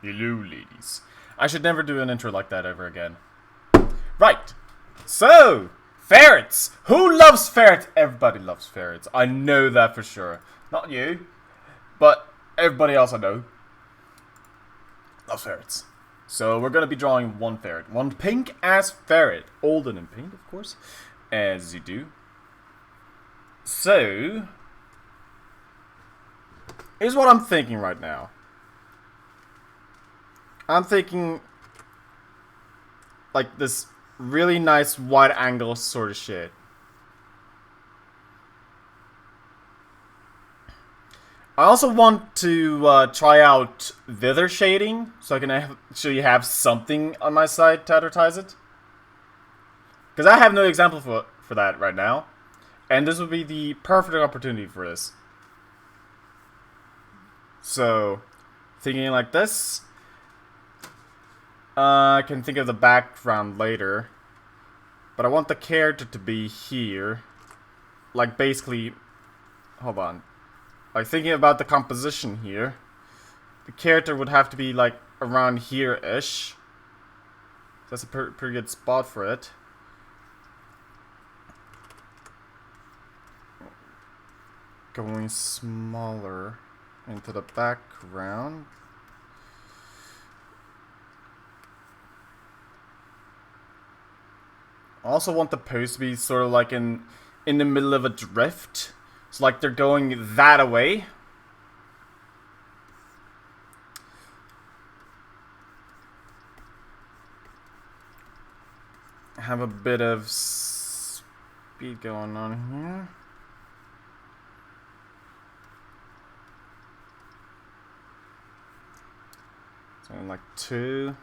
Hello, ladies. I should never do an intro like that ever again. Right. So, ferrets. Who loves ferrets? Everybody loves ferrets. I know that for sure. Not you, but everybody else I know loves ferrets. So we're going to be drawing one ferret. One pink-ass ferret. Old and in pink, of course. As you do. So, here's what I'm thinking right now. I'm thinking like this really nice wide angle sort of shit. I also want to try out wither shading so I can actually have something on my side to advertise it. Because I have no example for that right now. And this would be the perfect opportunity for this. So, thinking like this. I can think of the background later. But I want the character to be here. Like basically... Hold on. Like thinking about the composition here. The character would have to be like around here-ish. That's a pretty good spot for it. Going smaller into the background. I also want the pose to be sort of like in the middle of a drift. So like they're going that away. Have a bit of speed going on here. Something like 2.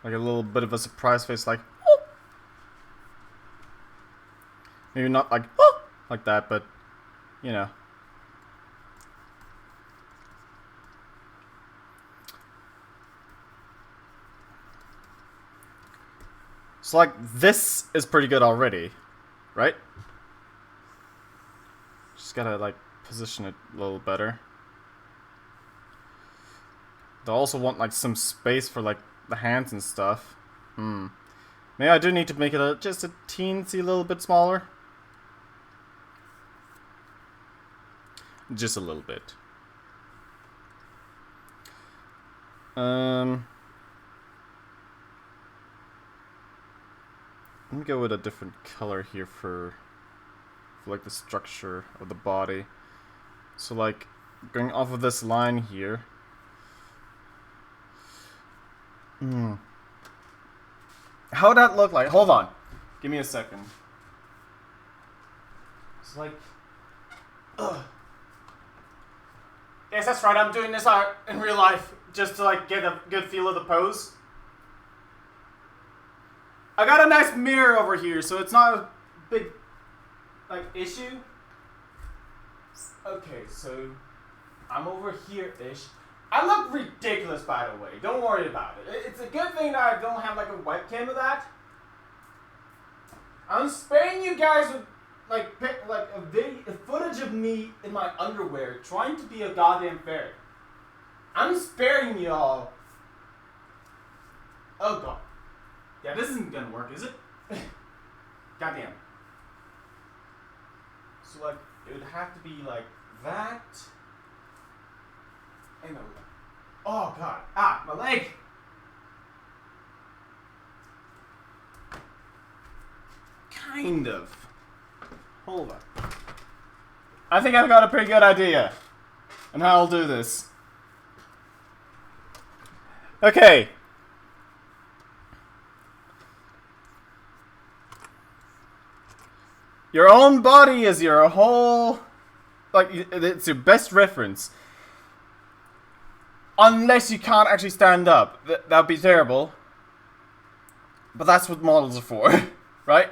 Like a little bit of a surprise face, like, oh! Maybe not like, oh! Like that, but, you know. So, like, this is pretty good already, right? Just gotta, like, position it a little better. They also want, like, some space for, like, the hands and stuff. Maybe I do need to make it just a teensy little bit smaller. Just a little bit. Let me go with a different color here for like the structure of the body. So like going off of this line here. How would that look like? Hold on. Give me a second. It's like... Ugh. Yes, that's right. I'm doing this art in real life just to like get a good feel of the pose. I got a nice mirror over here, so it's not a big like issue. Okay, so I'm over here-ish. I look ridiculous, by the way. Don't worry about it. It's a good thing that I don't have like a webcam of that. I'm sparing you guys with like a footage of me in my underwear trying to be a goddamn ferret. I'm sparing you all. Oh god. Yeah, this isn't gonna work, is it? Goddamn. So like, it would have to be like that. And the, oh god, my leg! Kind of. Hold on. I think I've got a pretty good idea on how I'll do this. Okay. Your own body is your whole... Like, it's your best reference. Unless you can't actually stand up. That'd be terrible. But that's what models are for, right?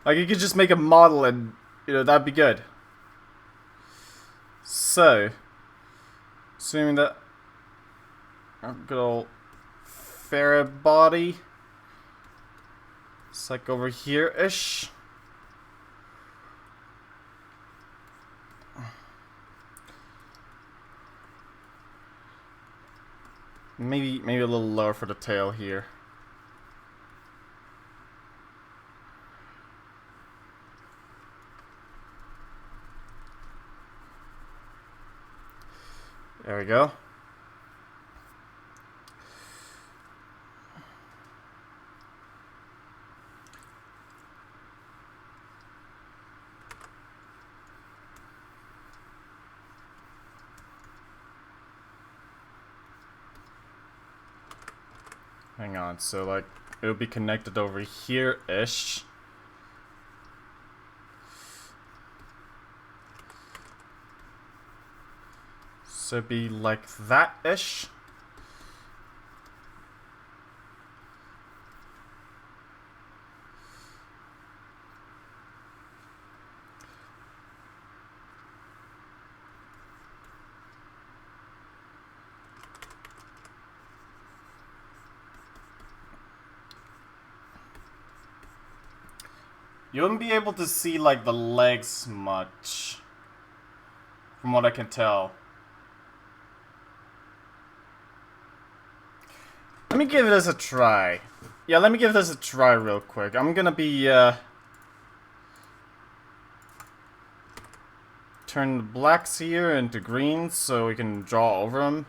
Like, you could just make a model and, you know, that'd be good. So, assuming that Good old ferret body. It's like over here-ish. Maybe a little lower for the tail here. There we go. Hang on, so like it'll be connected over here-ish. So it'd be like that-ish. You wouldn't be able to see like the legs much, from what I can tell. Let me give this a try. Yeah, let me give this a try real quick. I'm gonna be, turn the blacks here into greens so we can draw over them.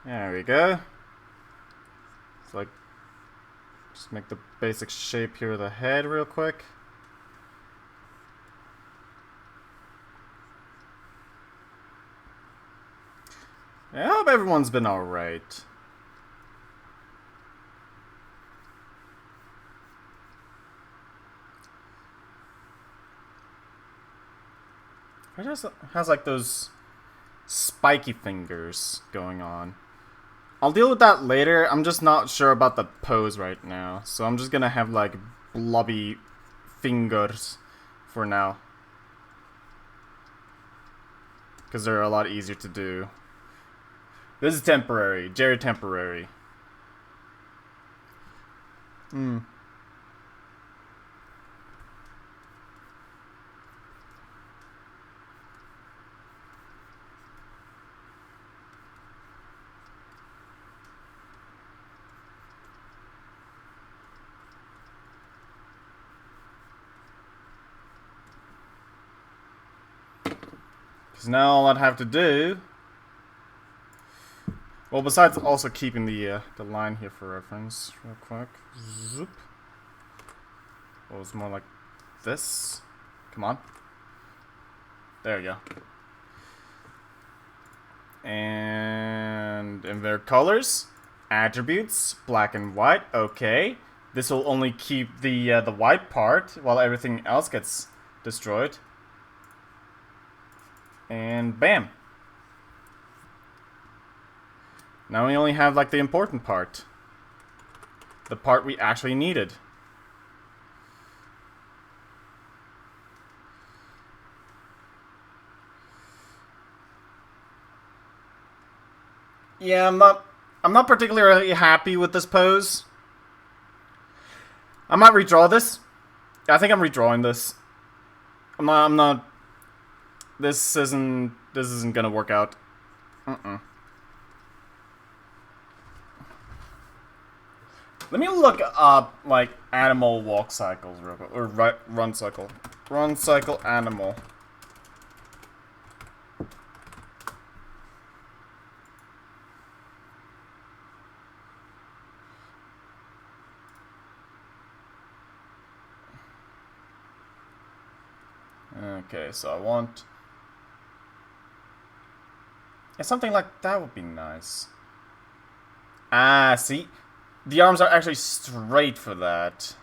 There we go. It's like, just make the basic shape here of the head real quick. I hope everyone's been alright. It just has like those spiky fingers going on. I'll deal with that later. I'm just not sure about the pose right now. So I'm just gonna have like blobby fingers for now. Because they're a lot easier to do. This is temporary. Jerry temporary. Because now all I'd have to do... Well, besides also keeping the line here for reference, real quick. Zoop. Well, it's more like this. Come on. There we go. And in their colors, attributes, black and white. Okay, this will only keep the white part while everything else gets destroyed. And bam. Now we only have like the important part. The part we actually needed. Yeah, I'm not particularly happy with this pose. I might redraw this. I think I'm redrawing this. I'm not this isn't gonna work out. Let me look up like animal walk cycles real quick, or run cycle animal. Okay, so I want... Yeah, something like that would be nice. Ah, see? The arms are actually straight for that.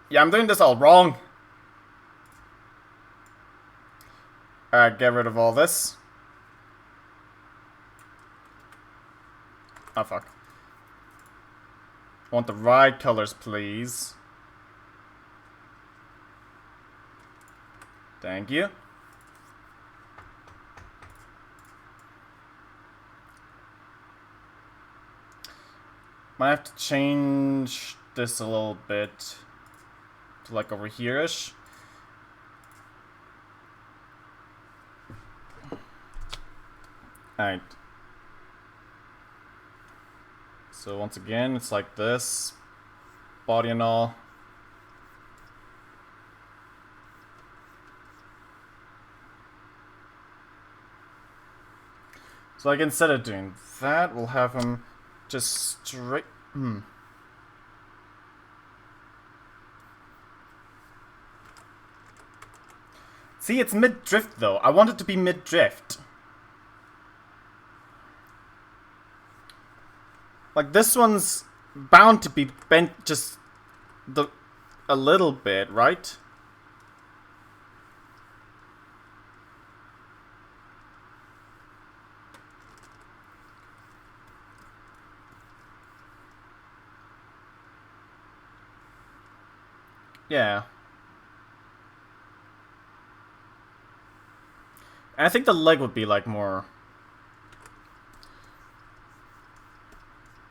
Yeah, I'm doing this all wrong. Alright, get rid of all this. Oh, fuck. I want the right colors, please. Thank you. Might have to change this a little bit to like over here-ish. Alright. So once again, it's like this. Body and all. So like instead of doing that, we'll have him just straight... See, it's mid-drift though. I want it to be mid-drift. Like this one's bound to be bent just a little bit, right? Yeah. And I think the leg would be like more...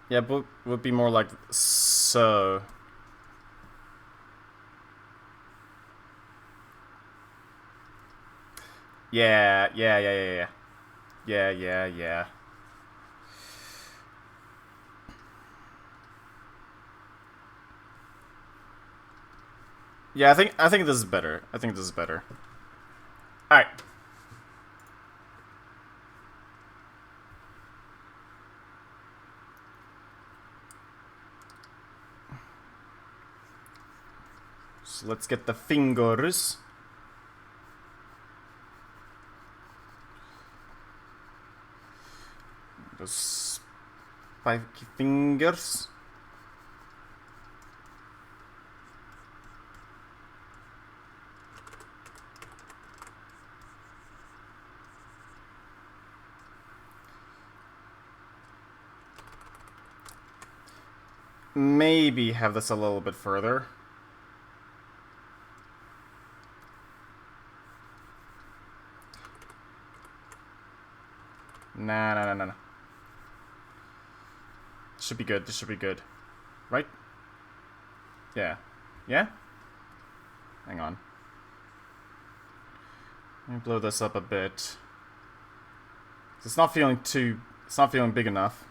Yeah, but would be more like so. Yeah. Yeah. Yeah, I think this is better. I think this is better. Alright. So let's get the fingers. Those spiky fingers. Maybe have this a little bit further. Nah. Should be good. This should be good. Right? Yeah. Yeah? Hang on. Let me blow this up a bit. It's not feeling big enough.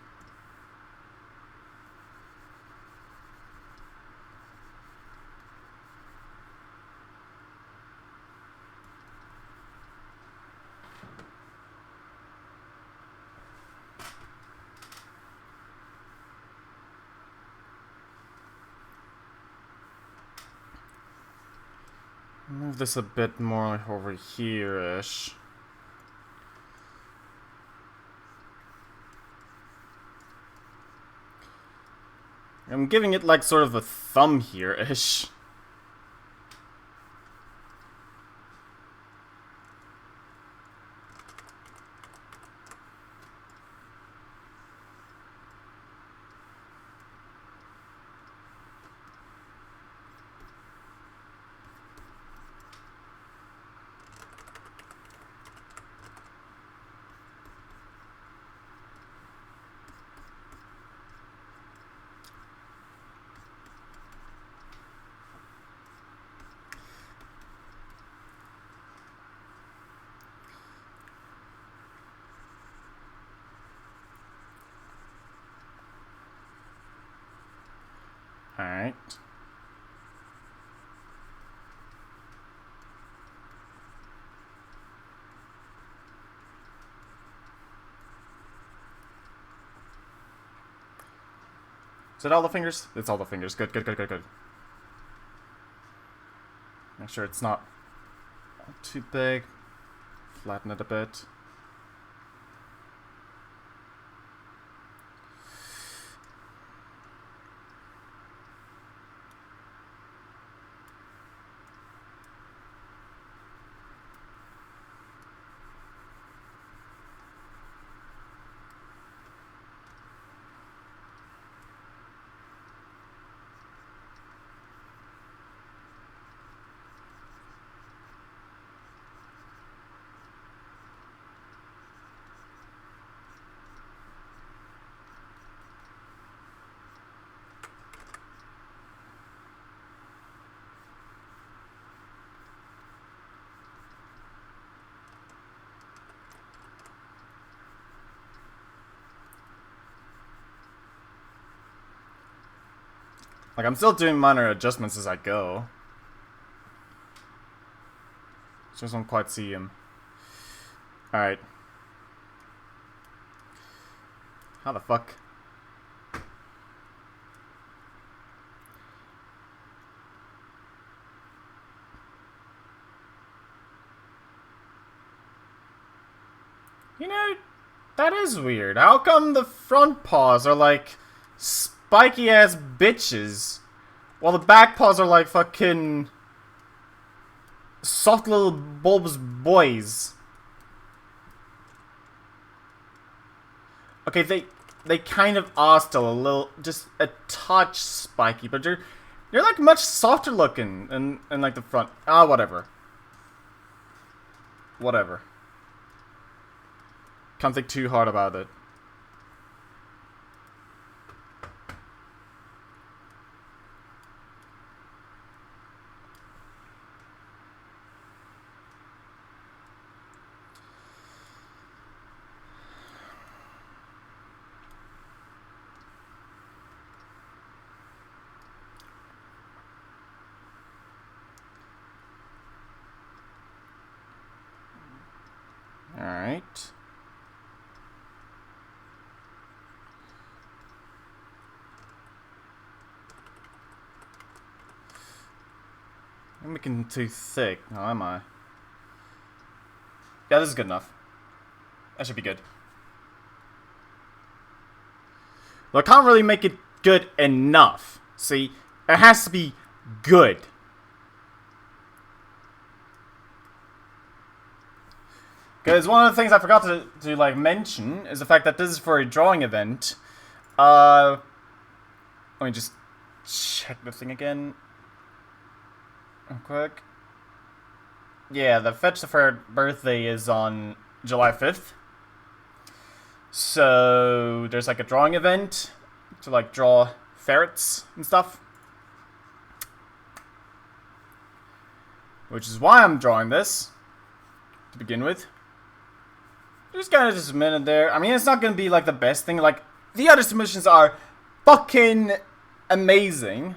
Move this a bit more over here-ish. I'm giving it like sort of a thumb here-ish. Alright. Is it all the fingers? It's all the fingers. Good. Make sure it's not too big. Flatten it a bit. Like, I'm still doing minor adjustments as I go. Just don't quite see him. Alright. How the fuck? You know, that is weird. How come the front paws are like spiky ass bitches, while the back paws are like fucking soft little bulbous boys? Okay, they kind of are still a little, just a touch spiky, but they're like much softer looking in like the front. Ah, whatever. Whatever. Can't think too hard about it. Alright. I'm making it too thick. Oh, am I? Yeah, this is good enough. That should be good. Well, I can't really make it good enough. See, it has to be good. Because one of the things I forgot to like mention is the fact that this is for a drawing event. Let me just check the thing again. Real quick. Yeah, the Fech the Ferret birthday is on July 5th. So there's like a drawing event to like draw ferrets and stuff. Which is why I'm drawing this to begin with. Just kind of just a minute there. I mean, it's not gonna be like the best thing. Like, the other submissions are fucking amazing.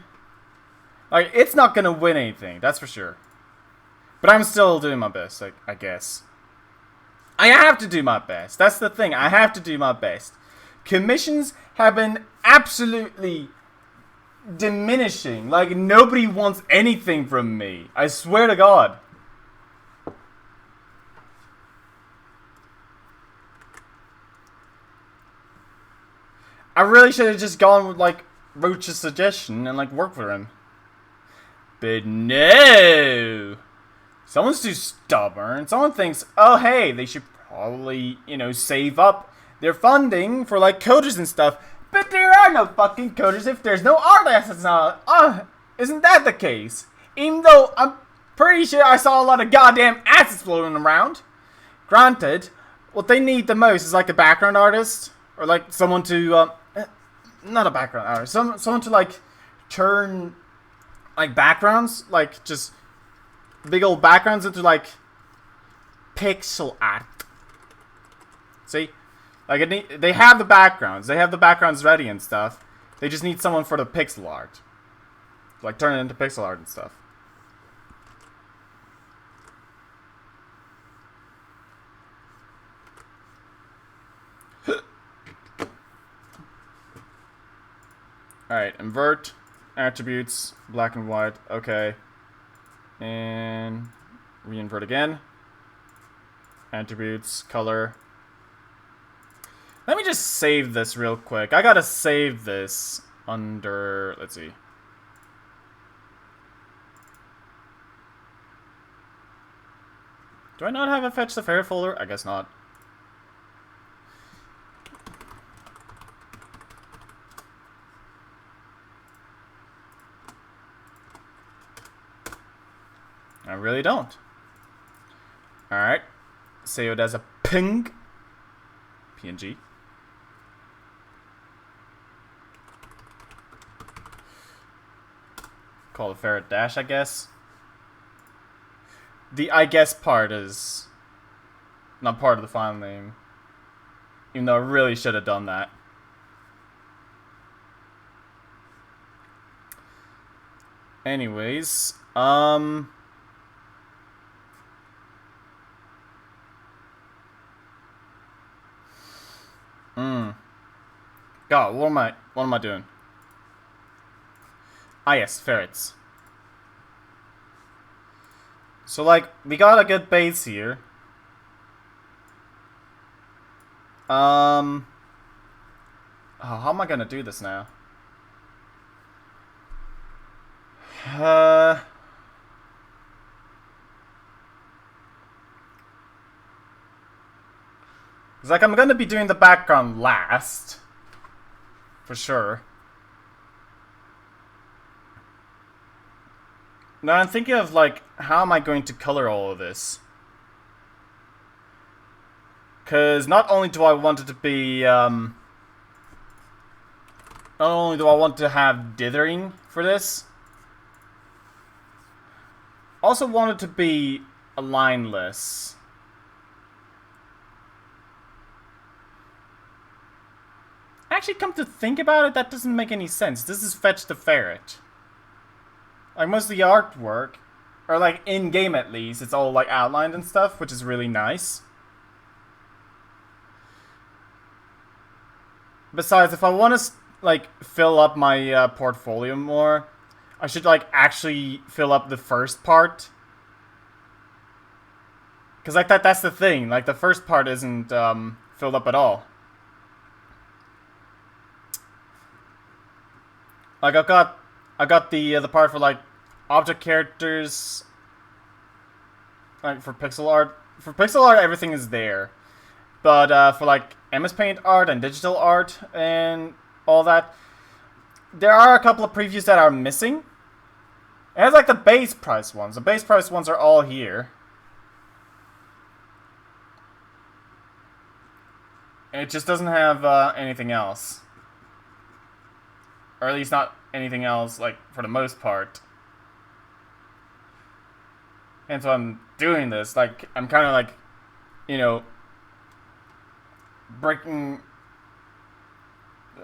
Like, it's not gonna win anything, that's for sure. But I'm still doing my best, like, I guess. I have to do my best. That's the thing. I have to do my best. Commissions have been absolutely diminishing. Like, nobody wants anything from me. I swear to God. I really should have just gone with, like, Roach's suggestion and, like, work for him. But no! Someone's too stubborn. Someone thinks, oh, hey, they should probably, you know, save up their funding for, like, coders and stuff. But there are no fucking coders if there's no art assets now. Isn't that the case? Even though I'm pretty sure I saw a lot of goddamn assets floating around. Granted, what they need the most is, like, a background artist. Or, like, someone to, not a background artist. Someone to, like, turn, like, backgrounds. Like, just big old backgrounds into, like, pixel art. See? Like, they have the backgrounds. They have the backgrounds ready and stuff. They just need someone for the pixel art. Like, turn it into pixel art and stuff. Alright, invert, attributes, black and white, okay. And re-invert again. Attributes, color. Let me just save this real quick. I gotta save this under, let's see. Do I not have a Fech the Ferret folder? I guess not. I really don't. Alright. Save it as a PNG. Call it Ferret Dash, I guess. The I guess part is not part of the file name. Even though I really should have done that. Anyways, God, what am I doing? Ah, yes, ferrets. So, like, we got a good base here. Oh, how am I gonna do this now? It's like I'm gonna be doing the background last. For sure. Now I'm thinking of, like, how am I going to color all of this? Because not only do I want it to be, not only do I want to have dithering for this, also want it to be alignless. Actually, come to think about it, that doesn't make any sense. This is Fetch the Ferret. Like, most of the artwork, or like in-game at least, it's all like outlined and stuff, which is really nice. Besides, if I want to like fill up my portfolio more, I should like actually fill up the first part. Because like that's the thing, like the first part isn't filled up at all. Like I got the part for like object characters, like for pixel art. For pixel art, everything is there, but for like MS Paint art and digital art and all that, there are a couple of previews that are missing. It has like the base price ones. The base price ones are all here. It just doesn't have anything else. Or at least not anything else, like, for the most part. And so I'm doing this, like, I'm kind of like, you know,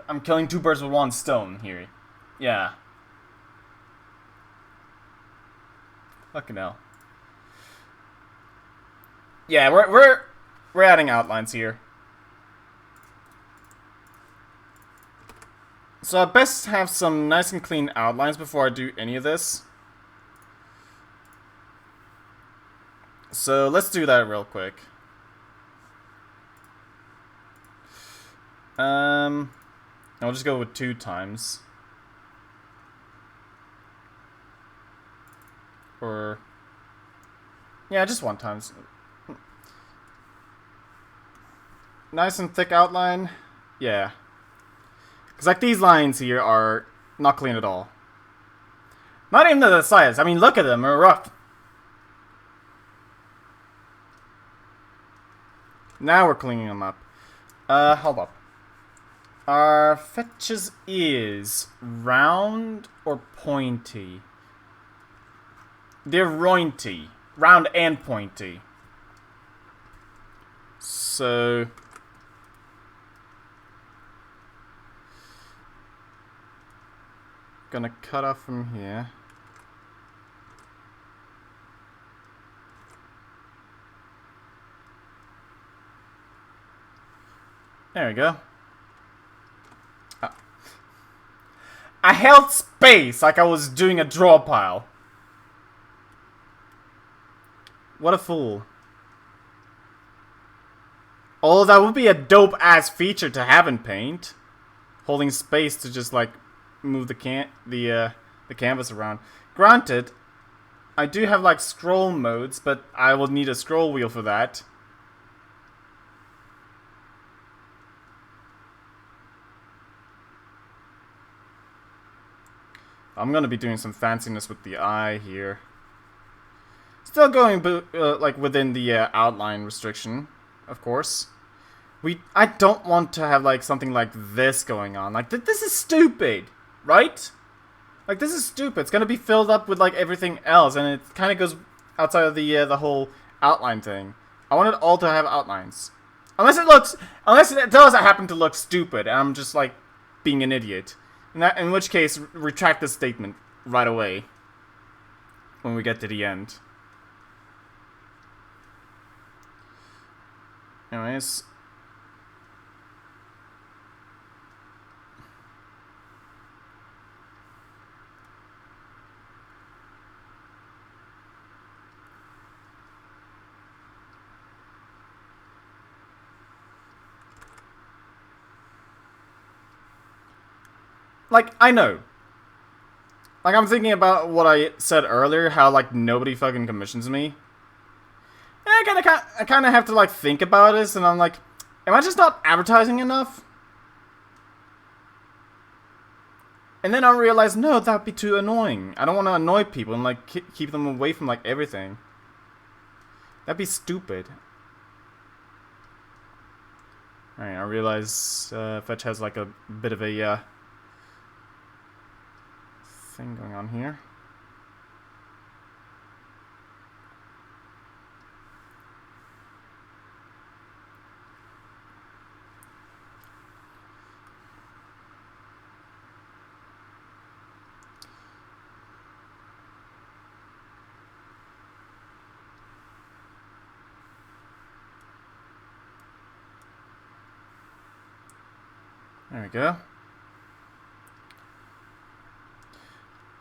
I'm killing two birds with one stone here. Yeah. Fucking hell. Yeah, we're adding outlines here. So I best have some nice and clean outlines before I do any of this. So let's do that real quick. I'll just go with 2 times. Or yeah, just 1 times. Nice and thick outline. Yeah. Because, like, these lines here are not clean at all. Not even the sides. I mean, look at them. They're rough. Now we're cleaning them up. Hold up. Are Fetch's ears round or pointy? They're rointy. Round and pointy. So gonna cut off from here. There we go. I held space like I was doing a draw pile. What a fool. Oh, that would be a dope ass feature to have in Paint. Holding space to just like move the canvas around. Granted, I do have like scroll modes, but I will need a scroll wheel for that. I'm gonna be doing some fanciness with the eye here. Still going like within the outline restriction, of course. I don't want to have like something like this going on. Like this is stupid. Right? Like, this is stupid. It's gonna be filled up with, like, everything else, and it kind of goes outside of the whole outline thing. I want it all to have outlines. Unless it does happen to look stupid, and I'm just, like, being an idiot. In which case, retract this statement right away. when we get to the end. Anyways. Like, I know. Like, I'm thinking about what I said earlier, how, like, nobody fucking commissions me. And I kind of have to, like, think about this, and I'm like, am I just not advertising enough? And then I realized, no, that'd be too annoying. I don't want to annoy people and, like, keep them away from, like, everything. That'd be stupid. Alright, I realize Fech has, like, a bit of a thing going on here. There we go.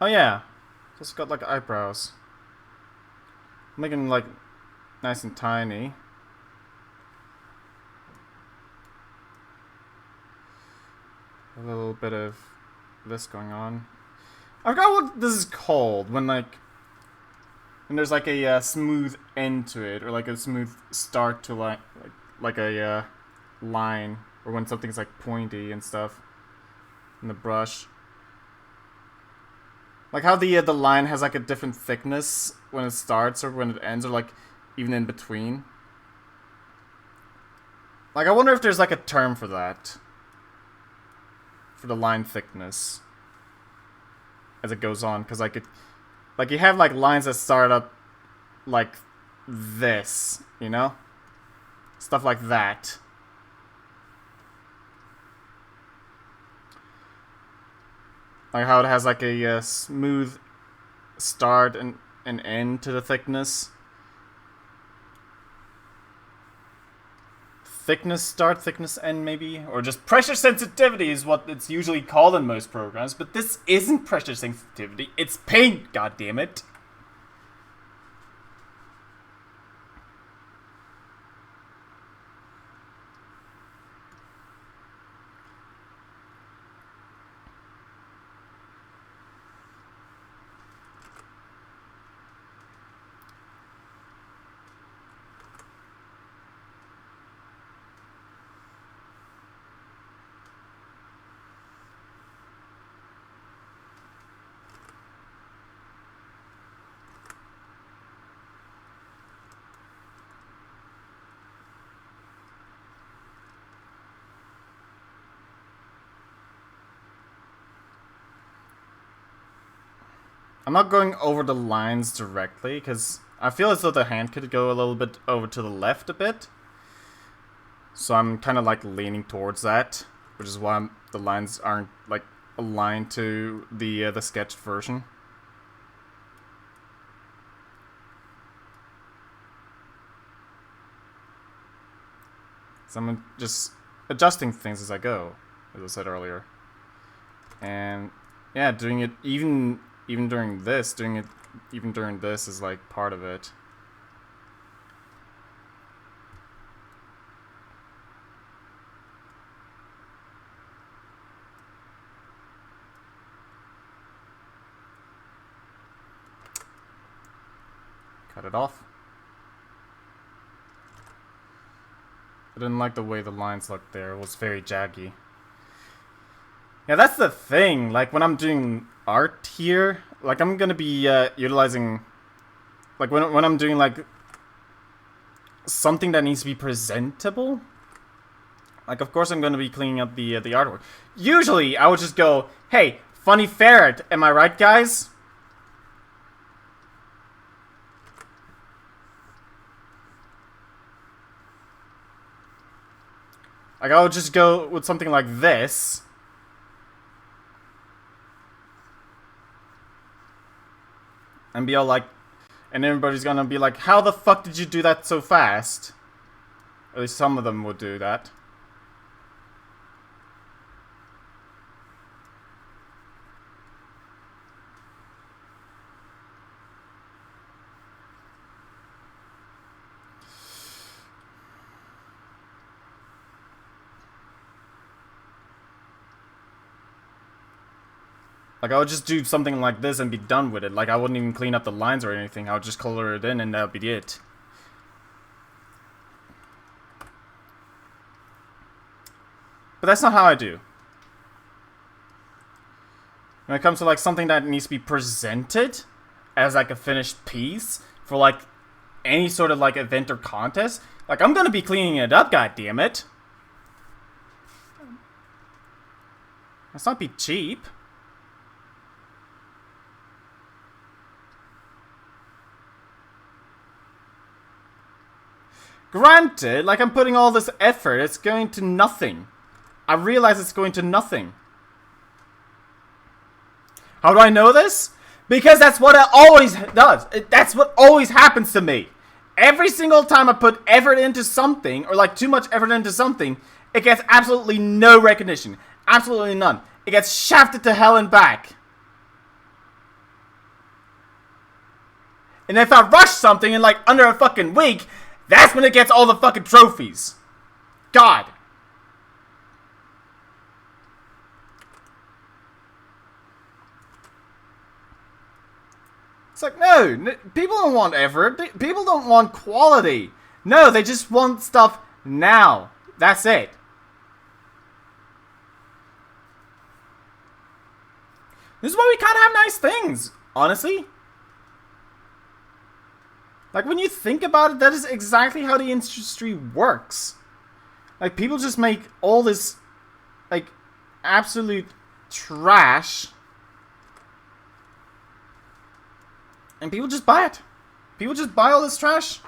Oh yeah, just got like eyebrows. Making them like nice and tiny. A little bit of this going on. I forgot what this is called when there's like a smooth end to it, or like a smooth start to like a line, or when something's like pointy and stuff in the brush. Like how the line has like a different thickness when it starts or when it ends, or like even in between. Like I wonder if there's like a term for that. For the line thickness. As it goes on, because like you have like lines that start up like this, you know? Stuff like that. Like how it has like a smooth start and an end to the thickness. Thickness start, thickness end maybe? Or just pressure sensitivity is what it's usually called in most programs, but this isn't pressure sensitivity, it's paint, goddammit. I'm not going over the lines directly, because I feel as though the hand could go a little bit over to the left a bit. So I'm kind of like leaning towards that, which is why the lines aren't like aligned to the sketched version. So I'm just adjusting things as I go, as I said earlier. And yeah, doing it even during this, is like part of it. Cut it off. I didn't like the way the lines looked there. It was very jaggy. Yeah, that's the thing. Like, when I'm doing art here, like, I'm gonna be utilizing... Like, when I'm doing, like, something that needs to be presentable, like, of course I'm gonna be cleaning up the artwork. Usually, I would just go, hey, funny ferret, am I right, guys? Like, I would just go with something like this. And be all like, and everybody's gonna be like, how the fuck did you do that so fast? At least some of them would do that. Like, I would just do something like this and be done with it. Like, I wouldn't even clean up the lines or anything. I would just color it in and that would be it. But that's not how I do. When it comes to, like, something that needs to be presented as, like, a finished piece for, like, any sort of, like, event or contest, like, I'm gonna be cleaning it up, goddammit. Let's not be cheap. Granted, like, I'm putting all this effort, it's going to nothing. I realize it's going to nothing. How do I know this? Because that's what it always does. That's what always happens to me. Every single time I put effort into something, or like too much effort into something, it gets absolutely no recognition. Absolutely none. It gets shafted to hell and back. And if I rush something in like under a fucking week, that's when it gets all the fucking trophies. God. It's like, no, people don't want effort. People don't want quality. No, they just want stuff now. That's it. This is why we can't have nice things, honestly. Like, when you think about it, that is exactly how the industry works. Like, people just make all this, like, absolute trash. And people just buy it. People just buy all this trash.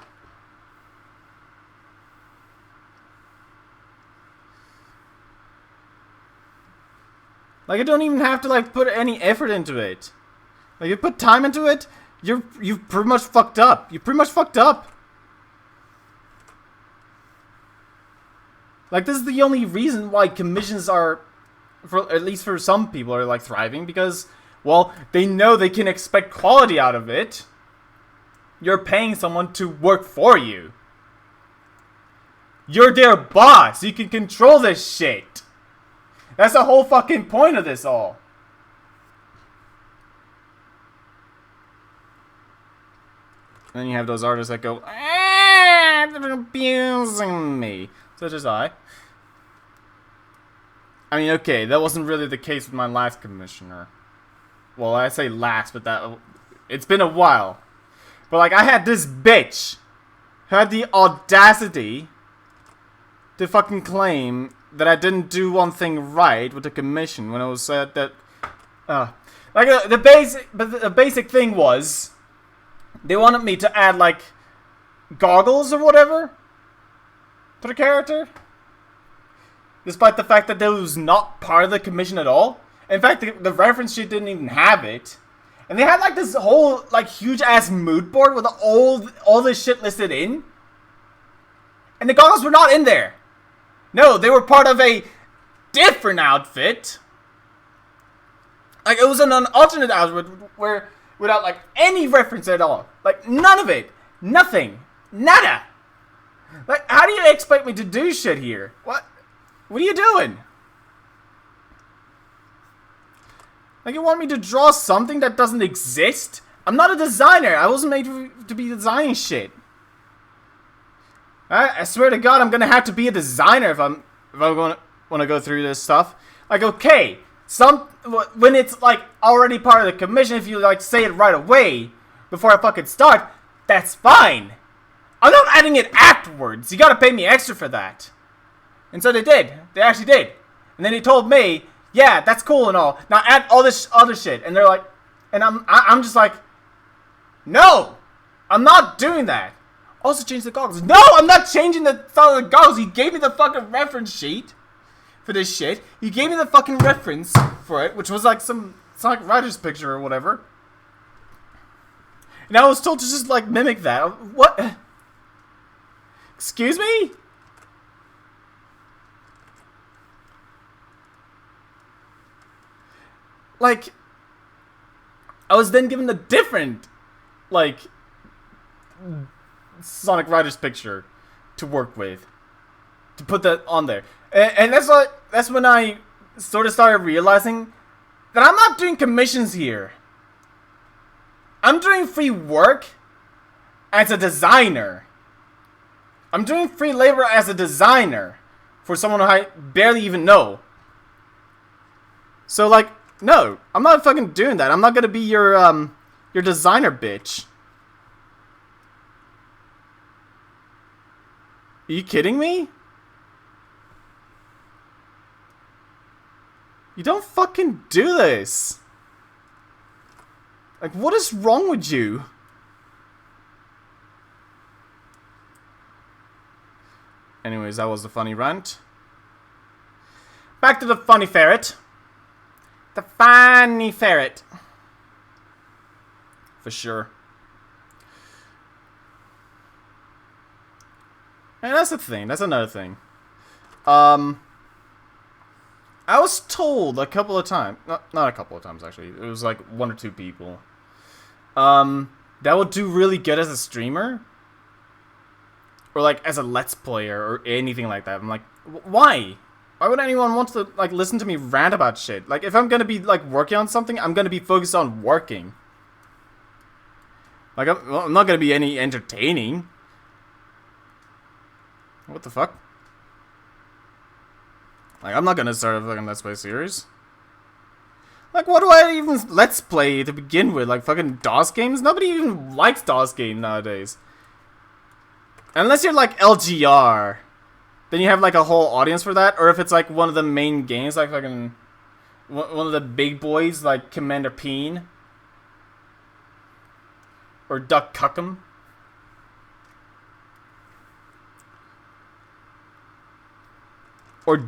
Like, I don't even have to, like, put any effort into it. Like, you put time into it, you've pretty much fucked up. You pretty much fucked up. Like, this is the only reason why commissions are, for at least for some people, are, like, thriving. Because, well, they know they can expect quality out of it. You're paying someone to work for you. You're their boss. You can control this shit. That's the whole fucking point of this all. And then you have those artists that go, they're abusing me. Such as I. I mean, okay, that wasn't really the case with my last commissioner. Well, I say last, but it's been a while. But, like, I had this bitch who had the audacity to fucking claim that I didn't do one thing right with the commission when it was said that, the basic thing was, they wanted me to add, like, goggles or whatever to the character. Despite the fact that that was not part of the commission at all. In fact, the reference sheet didn't even have it. And they had, like, this whole, like, huge-ass mood board with all this shit listed in. And the goggles were not in there. No, they were part of a different outfit. Like, it was an alternate outfit where, without, like, any reference at all. Like, none of it. Nothing. Nada. Like, how do you expect me to do shit here? What are you doing? Like, you want me to draw something that doesn't exist? I'm not a designer. I wasn't made to be designing shit. I swear to God, I'm gonna have to be a designer if I'm gonna want to go through this stuff. Like, okay, when it's like already part of the commission, if you like say it right away before I fucking start, that's fine. I'm not adding it afterwards. You gotta pay me extra for that. And so they did. They actually did. And then they told me, yeah, that's cool and all. Now add all this other shit. And they're like, and I'm just like, no, I'm not doing that. Also change the goggles. No, I'm not changing the goggles. He gave me the fucking reference sheet for this shit. He gave me the fucking reference for it, which was like some, it's like writer's picture or whatever. And I was told to just, like, mimic that. What? Excuse me? Like, I was then given a different, like, Sonic Riders picture to work with. To put that on there. And that's when I sort of started realizing that I'm not doing commissions here. I'm doing free work as a designer. I'm doing free labor as a designer for someone who I barely even know. So, like, no, I'm not fucking doing that. I'm not gonna be your designer bitch. Are you kidding me? You don't fucking do this. Like, what is wrong with you? Anyways, that was the funny rant. Back to the funny ferret. The funny ferret. For sure. And that's the thing. That's another thing. I was told a couple of times, not a couple of times actually, it was like 1 or 2 people, that would do really good as a streamer, or like as a Let's Player, or anything like that. I'm like, why? Why would anyone want to, like, listen to me rant about shit? Like, if I'm gonna be, like, working on something, I'm gonna be focused on working. Like, I'm not gonna be any entertaining. What the fuck? Like, I'm not gonna start a fucking Let's Play series. Like, what do I even Let's Play to begin with? Like, fucking DOS games? Nobody even likes DOS games nowadays. Unless you're like LGR. Then you have, like, a whole audience for that. Or if it's, like, one of the main games, like, fucking one of the big boys, like Commander Peen. Or Duck Cuckum. Or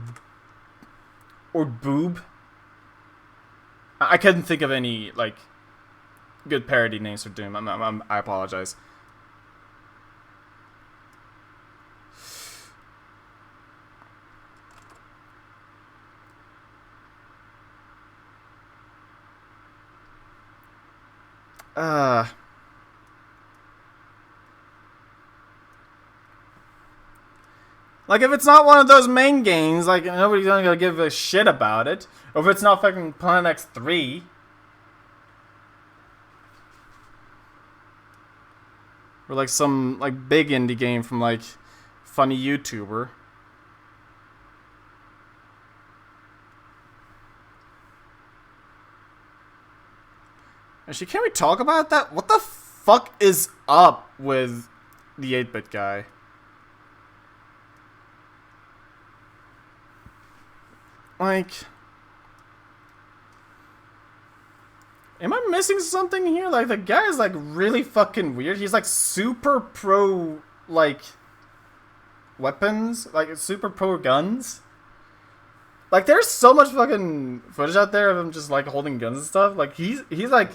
Boob. I couldn't think of any, like, good parody names for Doom. I apologize. Like, if it's not one of those main games, like, nobody's gonna give a shit about it. Or if it's not fucking Planet X 3. Or, like, some, like, big indie game from, like, funny YouTuber. Actually, can we talk about that? What the fuck is up with the 8-bit guy? Like, am I missing something here? Like, the guy is, like, really fucking weird. He's, like, super pro, like, weapons. Like, super pro guns. Like, there's so much fucking footage out there of him just, like, holding guns and stuff. Like, he's like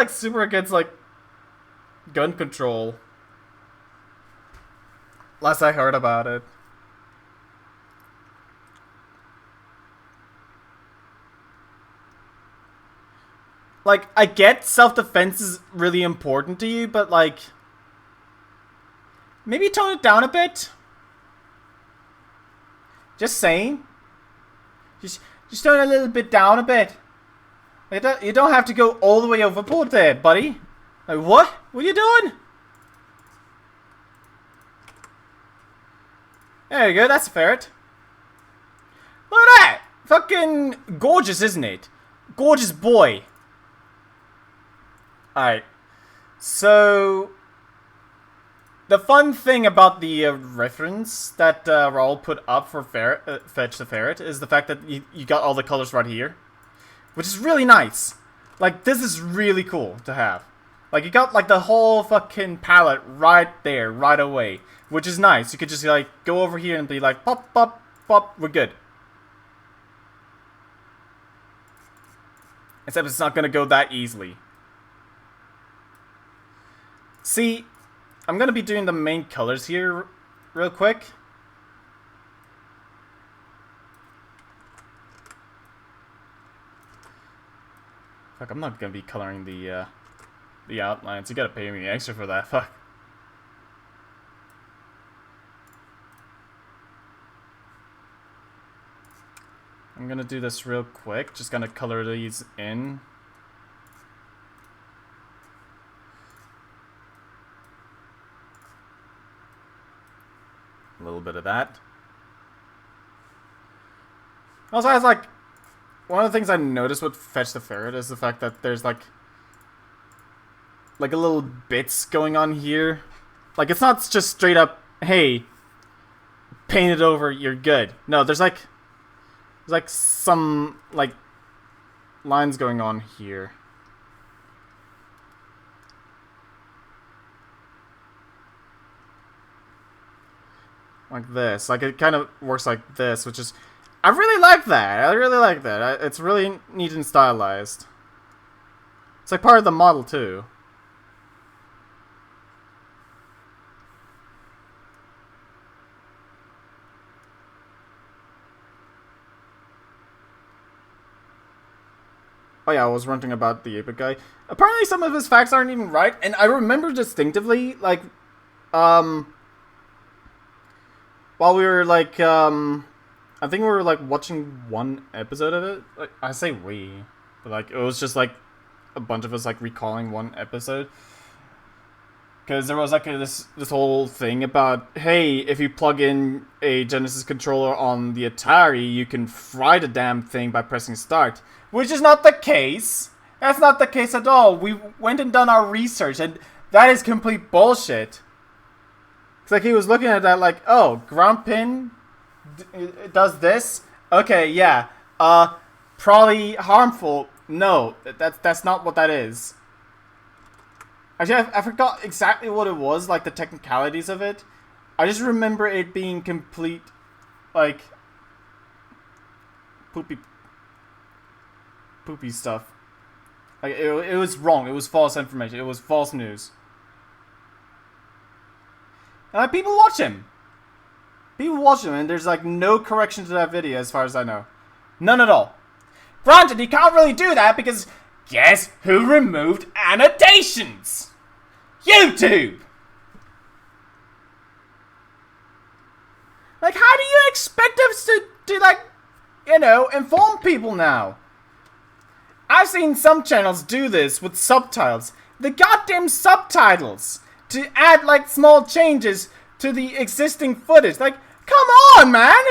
super against, like, gun control. Last I heard about it. Like, I get self-defense is really important to you, but, like, maybe tone it down a bit. Just saying. Just tone it a little bit down a bit. You don't have to go all the way overboard there, buddy. Like, what? What are you doing? There you go, that's a ferret. Look at that! Fucking gorgeous, isn't it? Gorgeous boy. Alright. So, the fun thing about the reference that Raul put up for Fetch the Ferret is the fact that you got all the colors right here. Which is really nice. Like, this is really cool to have. Like, you got, like, the whole fucking palette right there, right away. Which is nice. You could just, like, go over here and be like, pop, pop, pop, we're good. Except it's not gonna go that easily. See, I'm gonna be doing the main colors here real quick. Fuck, I'm not gonna be coloring the outlines. You gotta pay me extra for that. Fuck. I'm gonna do this real quick. Just gonna color these in. A little bit of that. Also, has like one of the things I noticed with Fetch the Ferret is the fact that there's like a little bits going on here. Like it's not just straight up, hey, paint it over, you're good. No, there's like some like lines going on here. Like this. Like it kind of works like this, which is I really like that. I really like that. It's really neat and stylized. It's like part of the model too. Oh yeah, I was ranting about the Apex guy. Apparently some of his facts aren't even right, and I remember distinctively, like, while we were, like, I think we were, like, watching one episode of it. Like, I say we, but, like, it was just, like, a bunch of us, like, recalling one episode. Because there was, like, this whole thing about, hey, if you plug in a Genesis controller on the Atari, you can fry the damn thing by pressing start. Which is not the case. That's not the case at all. We went and done our research, and that is complete bullshit. It's like he was looking at that like, oh, ground pin it does this? Okay, yeah. Probably harmful. No, that's not what that is. Actually, I forgot exactly what it was, like the technicalities of it. I just remember it being complete, like, poopy stuff. Like, it was wrong. It was false information. It was false news. And like, people watch him. People watch him, and there's like no correction to that video as far as I know. None at all. Granted, he can't really do that because guess who removed annotations? YouTube! Like, how do you expect us to like, you know, inform people now? I've seen some channels do this with subtitles. The goddamn subtitles! To add, like, small changes to the existing footage. Like, come on, man!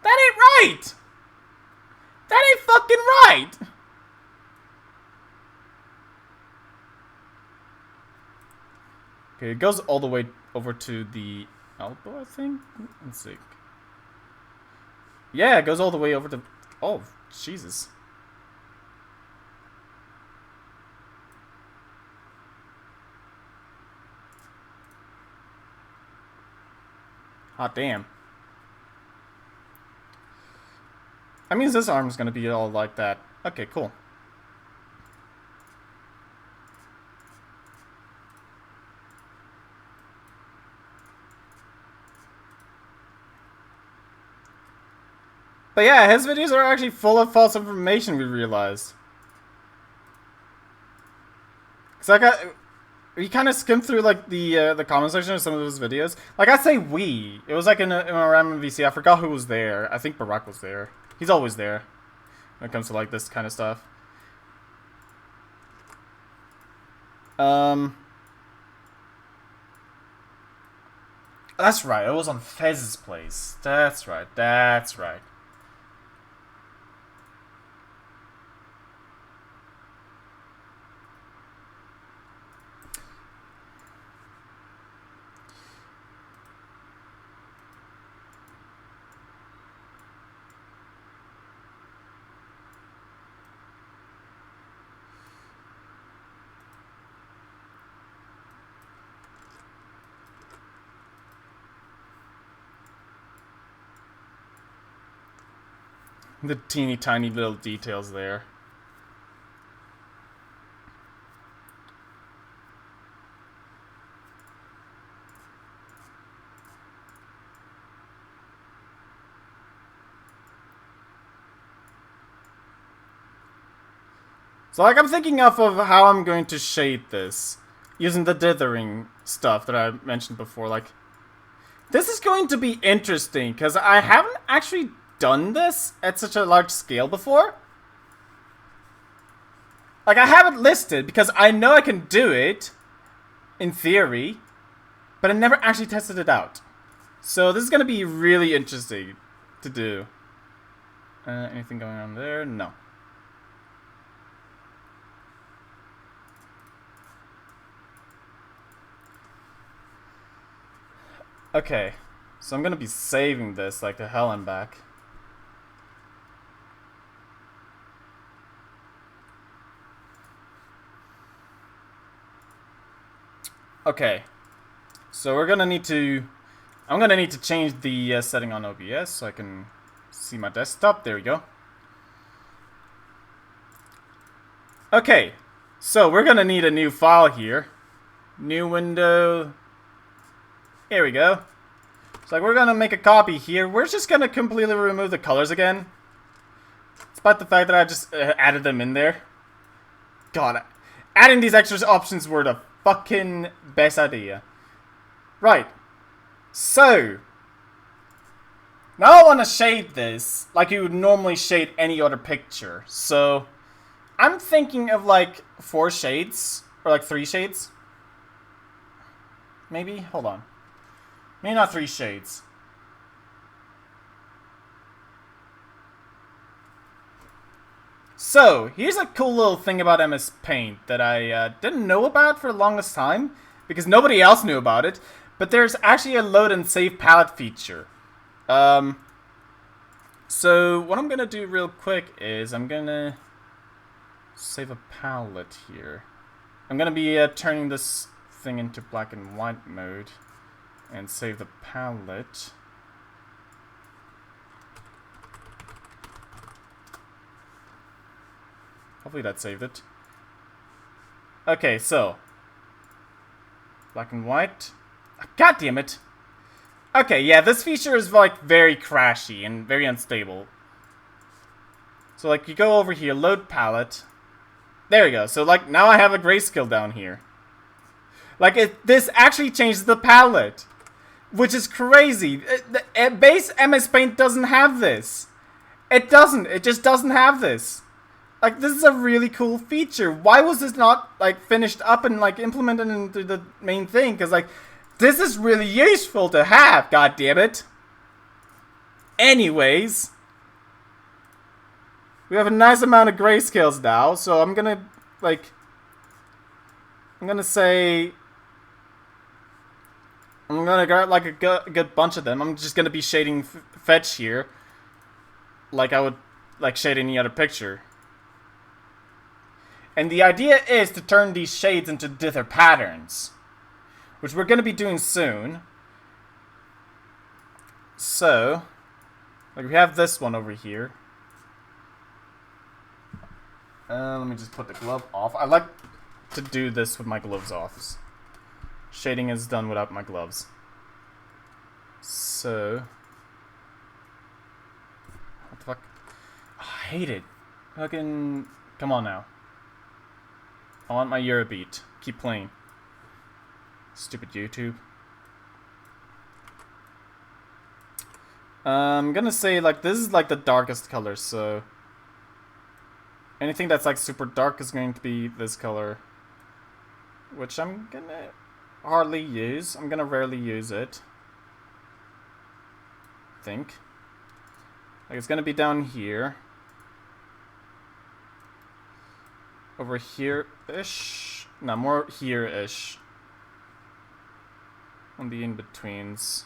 That ain't right! That ain't fucking right! Okay, it goes all the way over to the elbow, I think? Let's see. Yeah, it goes all the way over to... Oh, Jesus. Hot damn. That means this arm's gonna be all like that. Okay, cool. But yeah, his videos are actually full of false information, we realized. Cause we kind of skimmed through like the comment section of some of his videos. Like I say we. It was like in a random VC. I forgot who was there. I think Barack was there. He's always there when it comes to like this kind of stuff. That's right. It was on Fez's place. That's right. That's right. The teeny tiny little details there. So like I'm thinking of how I'm going to shade this using the dithering stuff that I mentioned before. Like this is going to be interesting because I haven't actually done this at such a large scale before. Like I have it listed because I know I can do it in theory, but I never actually tested it out. So this is going to be really interesting to do. Anything going on there? No. Okay, so I'm gonna be saving this like to hell and back. Okay, so we're gonna need to... I'm gonna need to change the setting on OBS so I can see my desktop. There we go. Okay, so we're gonna need a new file here. New window. Here we go. So like we're gonna make a copy here. We're just gonna completely remove the colors again. Despite the fact that I just added them in there. God, adding these extra options were the fucking best idea. Right. So, now I want to shade this like you would normally shade any other picture. So, I'm thinking of like 4 shades, or like 3 shades. Maybe? Hold on. Maybe not 3 shades. So, here's a cool little thing about MS Paint that I didn't know about for the longest time, because nobody else knew about it, but there's actually a load and save palette feature. So, what I'm gonna do real quick is I'm gonna save a palette here. I'm gonna be turning this thing into black and white mode and save the palette. Hopefully that saved it. Okay, so black and white. God damn it. Okay, yeah, this feature is like very crashy and very unstable. So like you go over here, load palette. There we go. So like now I have a grayscale down here. Like this actually changes the palette, which is crazy. Base MS Paint doesn't have this. It doesn't. It just doesn't have this. Like, this is a really cool feature. Why was this not, like, finished up and, like, implemented into the main thing? Because, like, this is really useful to have, god damn it. Anyways. We have a nice amount of grayscales now, so I'm gonna, like... I'm gonna say... I'm gonna grab, like, a good bunch of them. I'm just gonna be shading Fech here. Like I would, like, shade any other picture. And the idea is to turn these shades into dither patterns, which we're going to be doing soon. So, like we have this one over here. Let me just put the glove off. I like to do this with my gloves off. Shading is done without my gloves. So, what the fuck? Oh, I hate it. Fucking, come on now. I want my Eurobeat. Keep playing. Stupid YouTube. I'm gonna say, like, this is, like, the darkest color, so... anything that's, like, super dark is going to be this color. Which I'm gonna hardly use. I'm gonna rarely use it. I think. Like, it's gonna be down here. Over here-ish? No, more here-ish. On the in-betweens.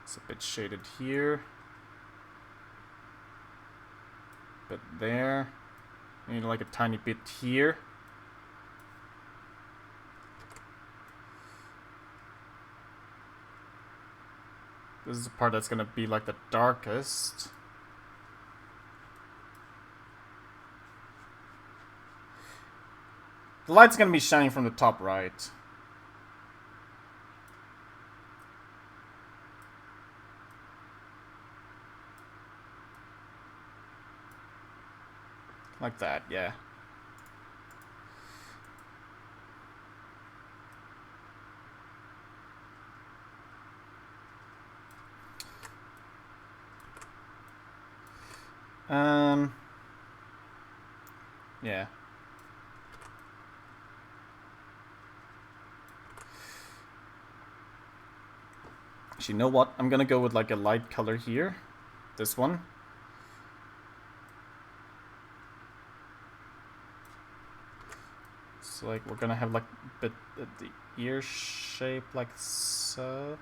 It's a bit shaded here. there. Maybe like a tiny bit here. This is the part that's gonna be like the darkest. The light's gonna be shining from the top right. Like that, yeah. Yeah. Actually, you know what? I'm gonna go with like a light color here. This one. So like we're gonna have like a bit of the ear shape like so.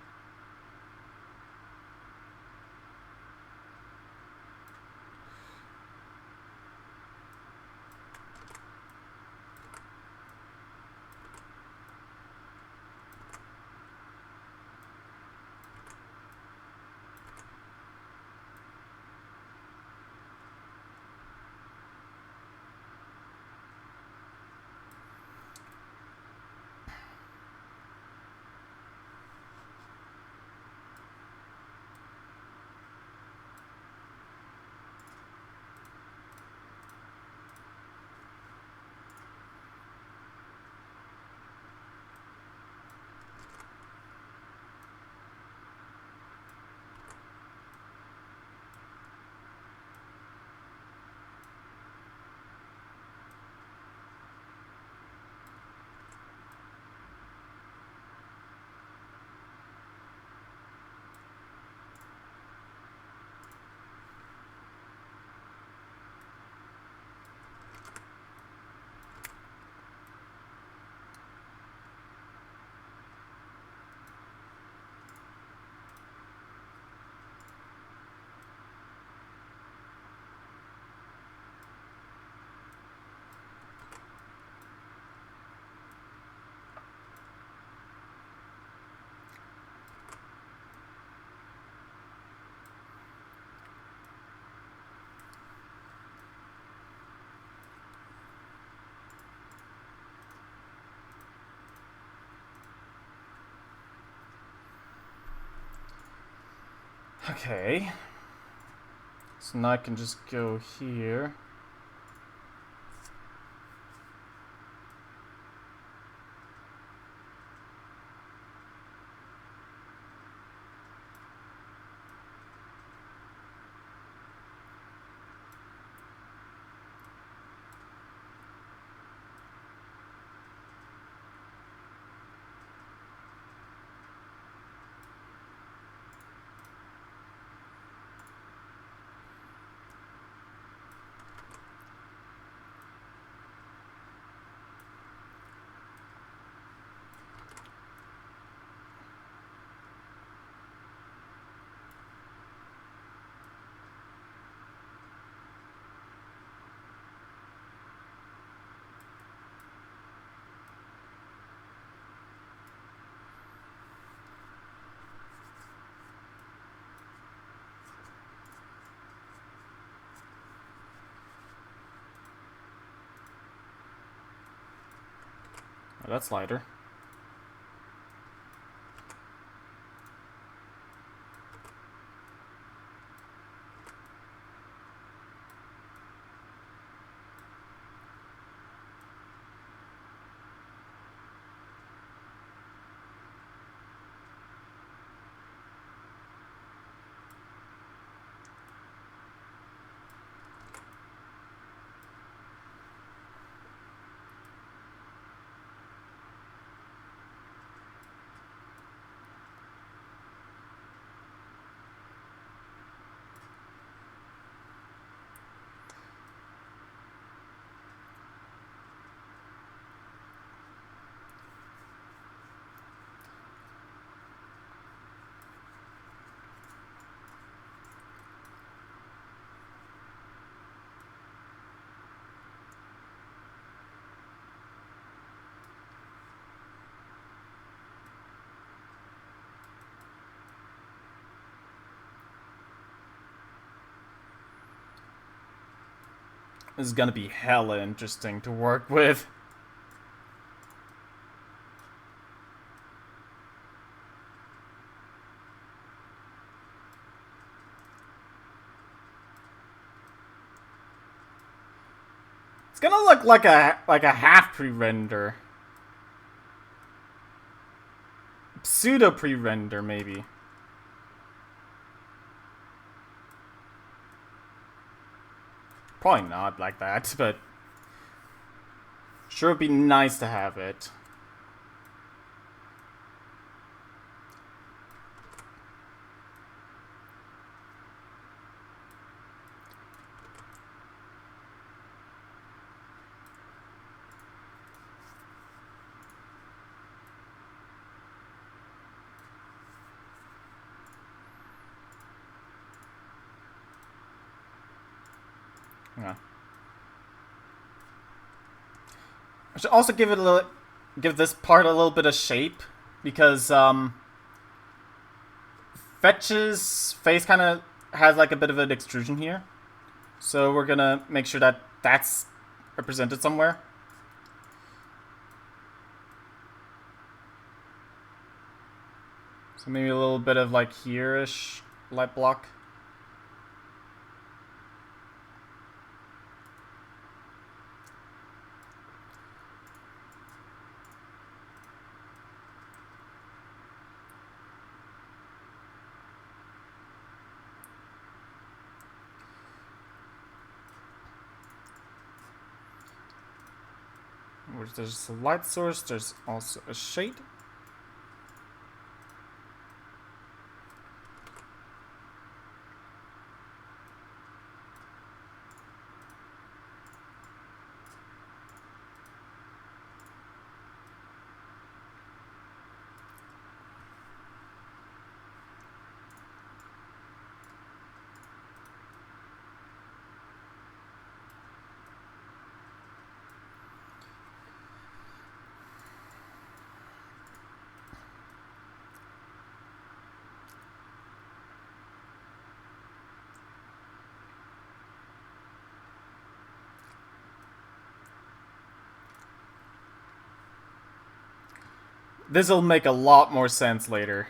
Okay. So now I can just go here. Oh, that's lighter. This is gonna be hella interesting to work with. It's gonna look like a half pre-render. Pseudo pre-render, maybe. Probably not like that, but sure would be nice to have it. Yeah. I should also give this part a little bit of shape, because Fech's face kind of has like a bit of an extrusion here, so we're gonna make sure that that's represented somewhere. So maybe a little bit of like here-ish light block. Where there's a light source, there's also a shade. This'll make a lot more sense later.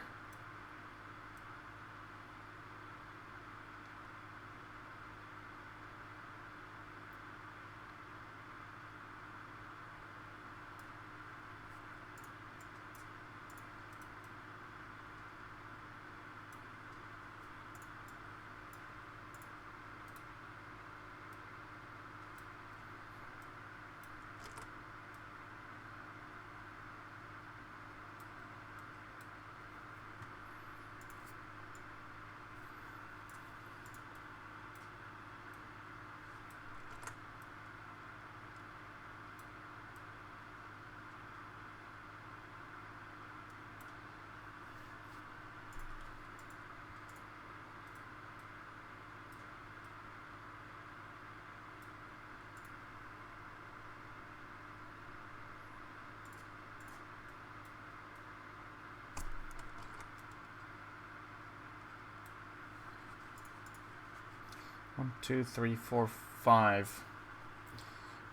One, two, three, four, five.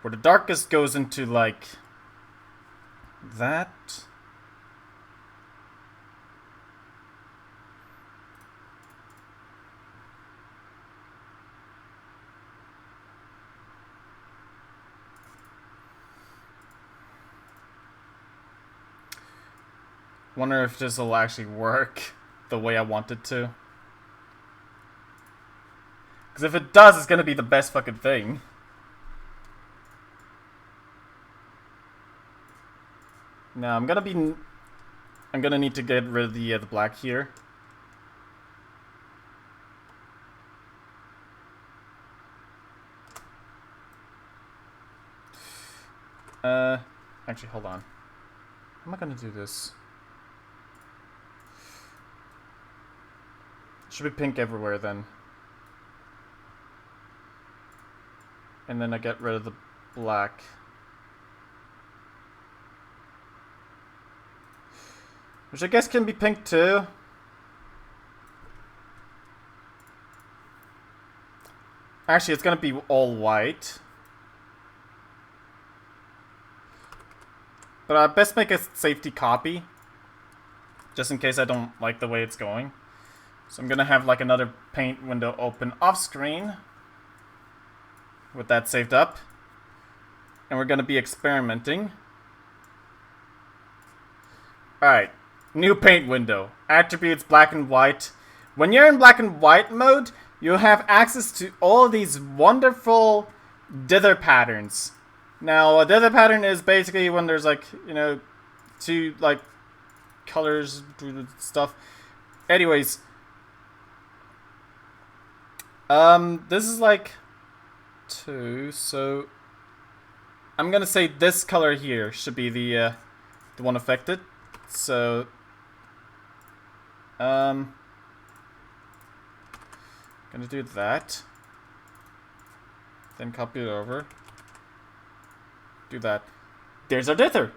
Where the darkest goes into like that. Wonder if this will actually work the way I want it to. Because if it does, it's gonna be the best fucking thing. Now I'm gonna need to get rid of the black here. Actually, hold on. How am I gonna do this? It should be pink everywhere then. And then I get rid of the black. Which I guess can be pink too. Actually, it's gonna be all white. But I best make a safety copy. Just in case I don't like the way it's going. So I'm gonna have like another paint window open off screen. With that saved up. And we're gonna be experimenting. Alright. New paint window. Attributes black and white. When you're in black and white mode, you'll have access to all of these wonderful dither patterns. Now, a dither pattern is basically when there's like, you know, two like colors stuff. Anyways, this is like 2, so I'm gonna say this color here should be the one affected. So, gonna do that. Then copy it over. Do that. There's our dither.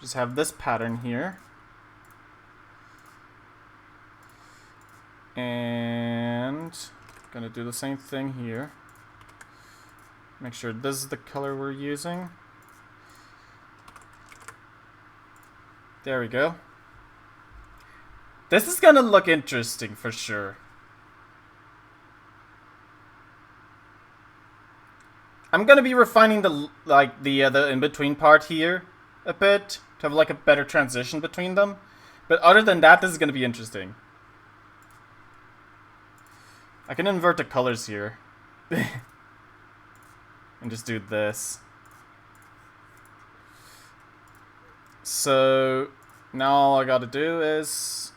Just have this pattern here. And gonna do the same thing here. Make sure this is the color we're using. There we go. This is gonna look interesting for sure. I'm gonna be refining the in-between part here a bit to have like a better transition between them. But other than that, this is gonna be interesting. I can invert the colors here. And just do this. So now all I gotta do is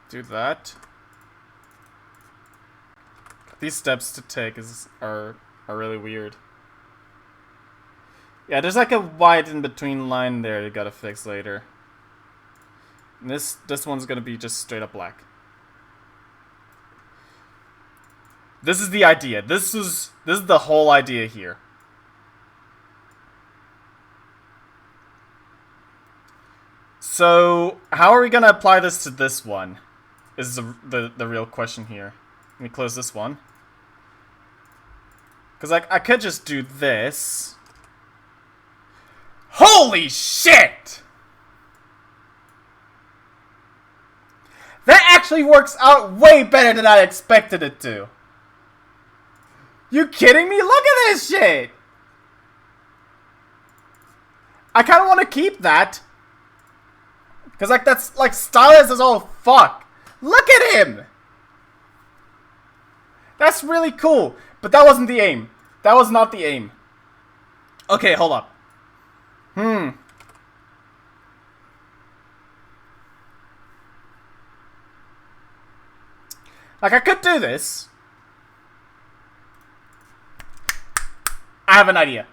do that. These steps to take are really weird. Yeah, there's like a white in between line there you gotta fix later. And this one's gonna be just straight up black. This is the idea. This is the whole idea here. So how are we gonna apply this to this one? Is the real question here. Let me close this one. Because I could just do this. Holy shit! That actually works out way better than I expected it to. You kidding me? Look at this shit! I kind of want to keep that. Because like that's like stylized as all fuck. Look at him! That's really cool. But that wasn't the aim. That was not the aim. Okay, hold up. Like, I could do this. I have an idea.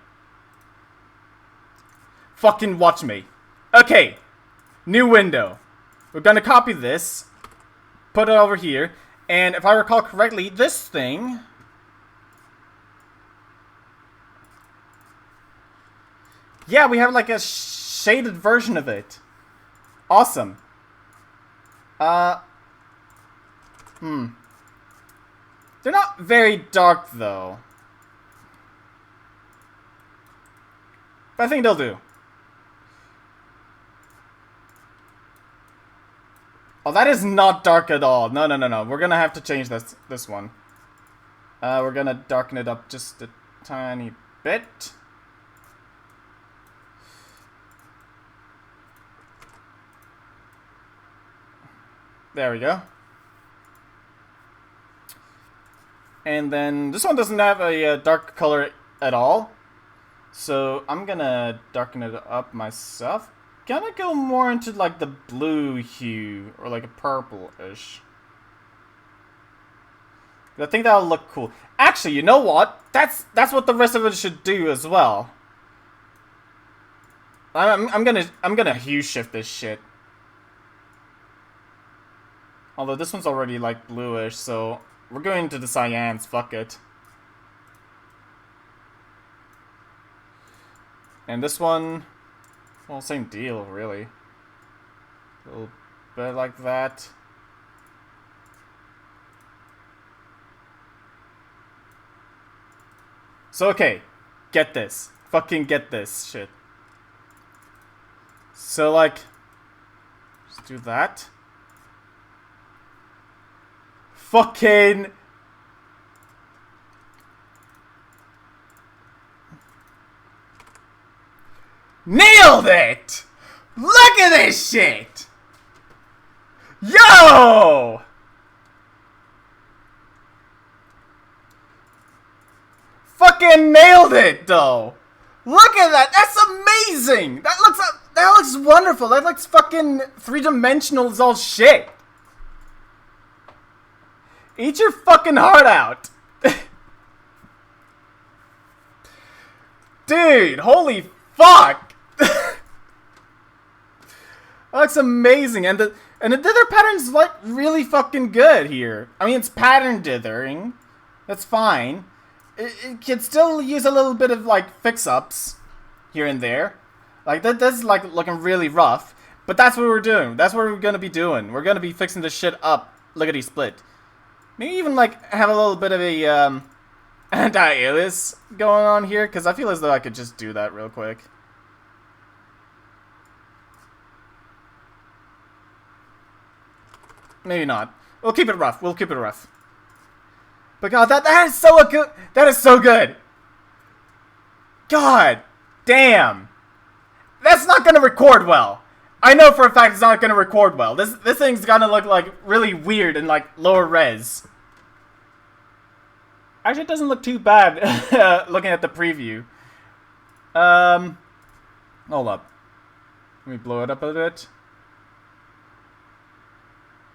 Fucking watch me. Okay. New window. We're gonna copy this. Put it over here. And if I recall correctly, this thing... Yeah, we have like a shaded version of it. Awesome. They're not very dark, though. But I think they'll do. Oh, that is not dark at all. No, no, no, no. We're gonna have to change this one. We're gonna darken it up just a tiny bit. There we go. And then this one doesn't have a dark color at all. So I'm gonna darken it up myself. Gonna go more into like the blue hue or like a purple-ish. I think that'll look cool. Actually, you know what? That's what the rest of it should do as well. I'm gonna hue shift this shit. Although this one's already like bluish, so we're going to the cyans, fuck it. And this one, well, same deal, really. A little bit like that. So, okay. Get this. Fucking get this shit. So, like... Just do that. Fucking... Nailed it! Look at this shit! Yo! Fucking nailed it, though. Look at that. That's amazing. That looks wonderful. That looks fucking three-dimensional as all shit. Eat your fucking heart out. Dude, holy fuck. That looks amazing. And the dither pattern's like really fucking good here. I mean, it's pattern dithering. That's fine. It can still use a little bit of like fix-ups here and there. Like that's like looking really rough. But that's what we're doing. That's what we're gonna be doing. We're gonna be fixing this shit up. Lickety split. Maybe even like have a little bit of a anti-alias going on here, because I feel as though I could just do that real quick. Maybe not. We'll keep it rough. We'll keep it rough. But God, that is so good. That is so good. God damn. That's not gonna record well. I know for a fact it's not gonna record well. This thing's gonna look like really weird and like lower res. Actually, it doesn't look too bad looking at the preview. Hold up. Let me blow it up a bit.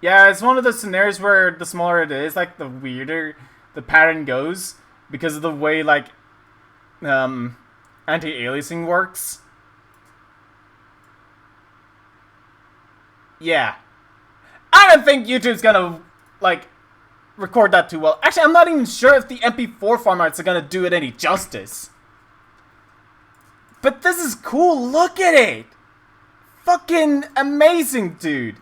Yeah, it's one of those scenarios where the smaller it is, like the weirder the pattern goes because of the way like anti-aliasing works. Yeah. I don't think YouTube's gonna like record that too well. Actually, I'm not even sure if the MP4 formats are gonna do it any justice. But this is cool. Look at it. Fucking amazing, dude.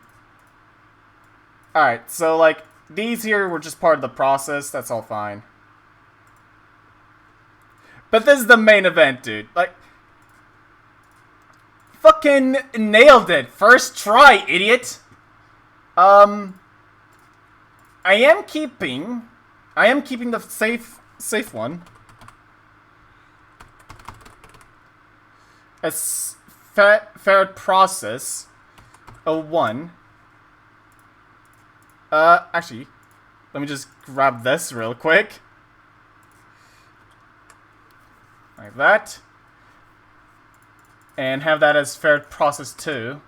Alright, so like these here were just part of the process. That's all fine. But this is the main event, dude. Like, fucking nailed it. First try, idiot. I am keeping the safe one. As Fech process 01. Actually, let me just grab this real quick. Like that. And have that as Fech process 2.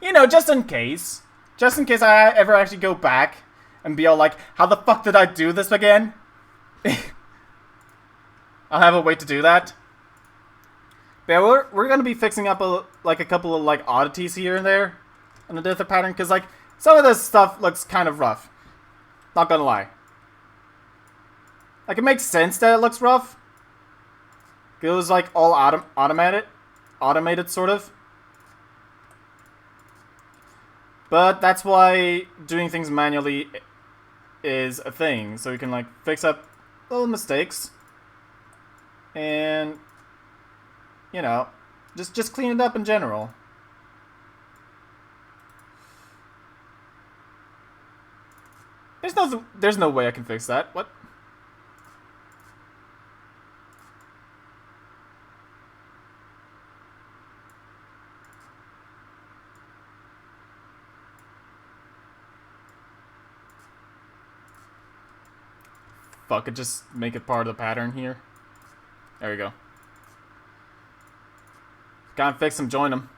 You know, just in case. Just in case I ever actually go back and be all like, how the fuck did I do this again? I'll have a way to do that. But yeah, we're gonna be fixing up a couple of like oddities here and there on the dither pattern, because like some of this stuff looks kind of rough. Not gonna lie. Like, it makes sense that it looks rough. It was like all automated sort of. But that's why doing things manually is a thing, so you can like fix up little mistakes and, you know, just clean it up in general. There's no way I can fix that. What? Fuck it, just make it part of the pattern here. There we go. Can't fix them, join them.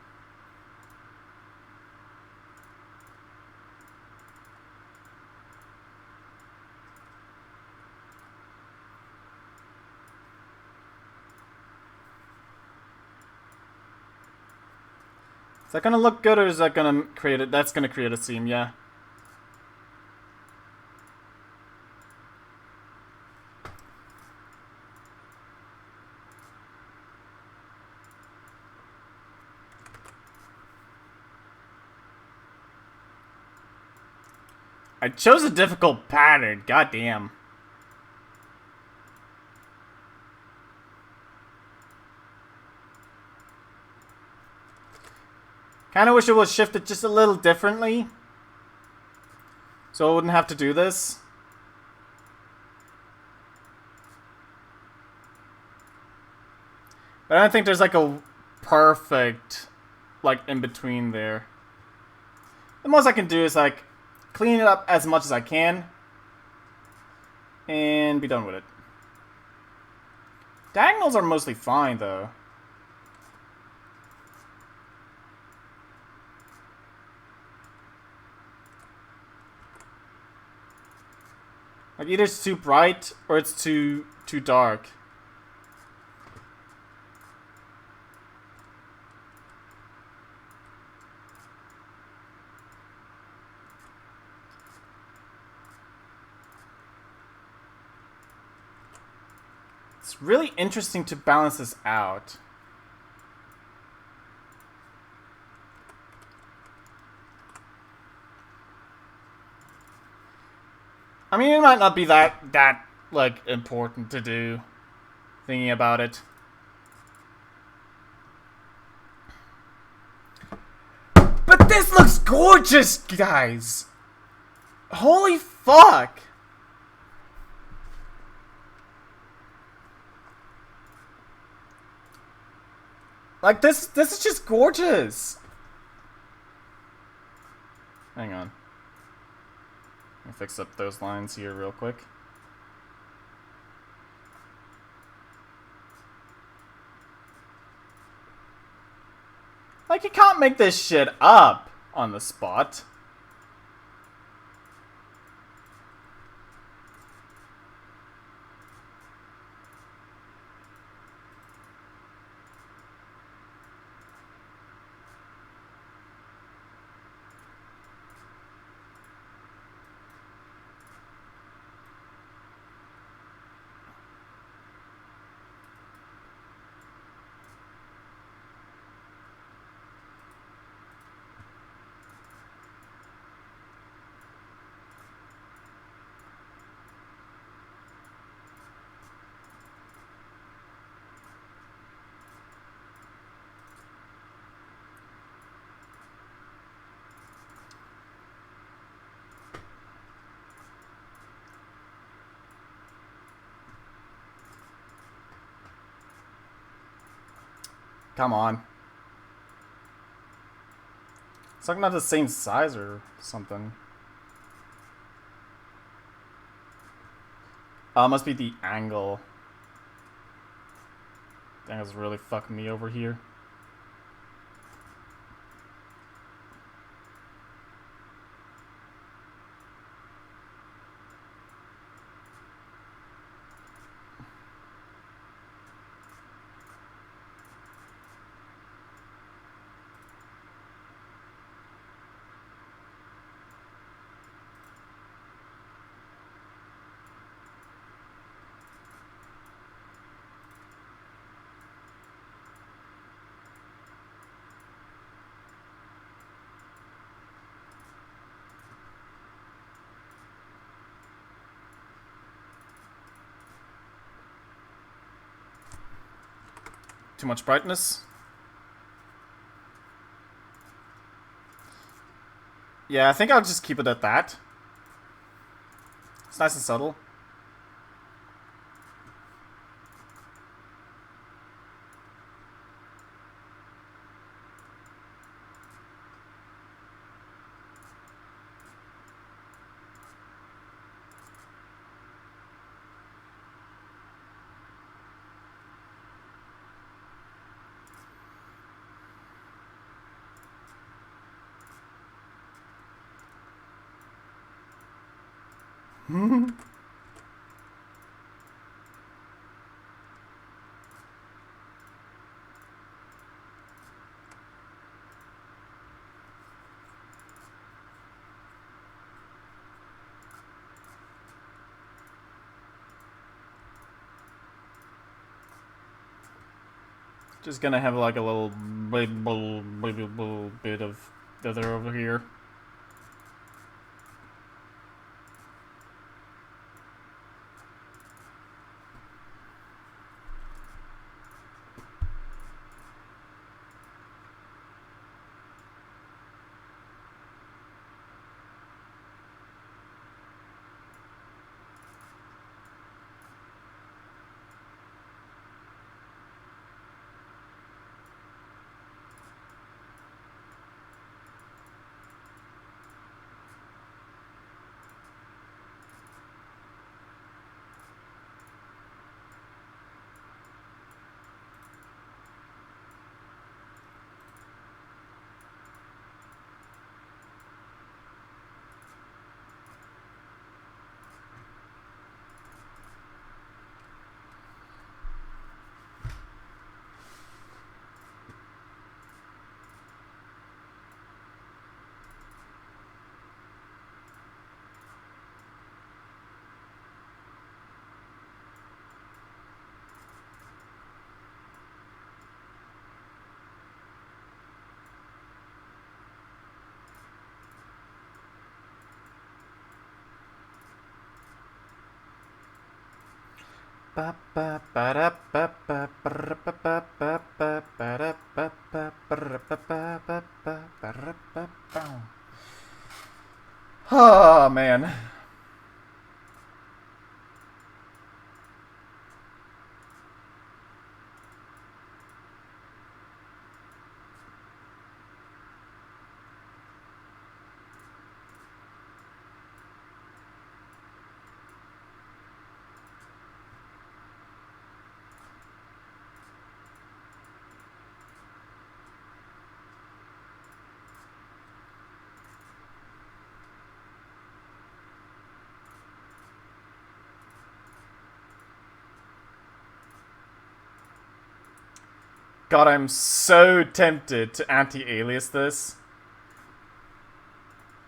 Is that gonna look good, or is that gonna create it? That's gonna create a seam, yeah. I chose a difficult pattern. Goddamn. Kinda wish it was shifted just a little differently. So I wouldn't have to do this. But I don't think there's like a perfect, like, in between there. The most I can do is like clean it up as much as I can and be done with it. Diagonals are mostly fine though. Like either it's too bright or it's too dark. It's really interesting to balance this out. I mean, it might not be that like important to do, thinking about it. But this looks gorgeous, guys. Holy fuck. Like this is just gorgeous. Hang on. Let me fix up those lines here real quick. Like, you can't make this shit up on the spot. Come on. It's like not the same size or something. Must be the angle. The angle's really fucking me over here. Too much brightness. Yeah, I think I'll just keep it at that. It's nice and subtle. Just gonna have like a little bit of feather over here. Oh, man. God, I'm so tempted to anti-alias this.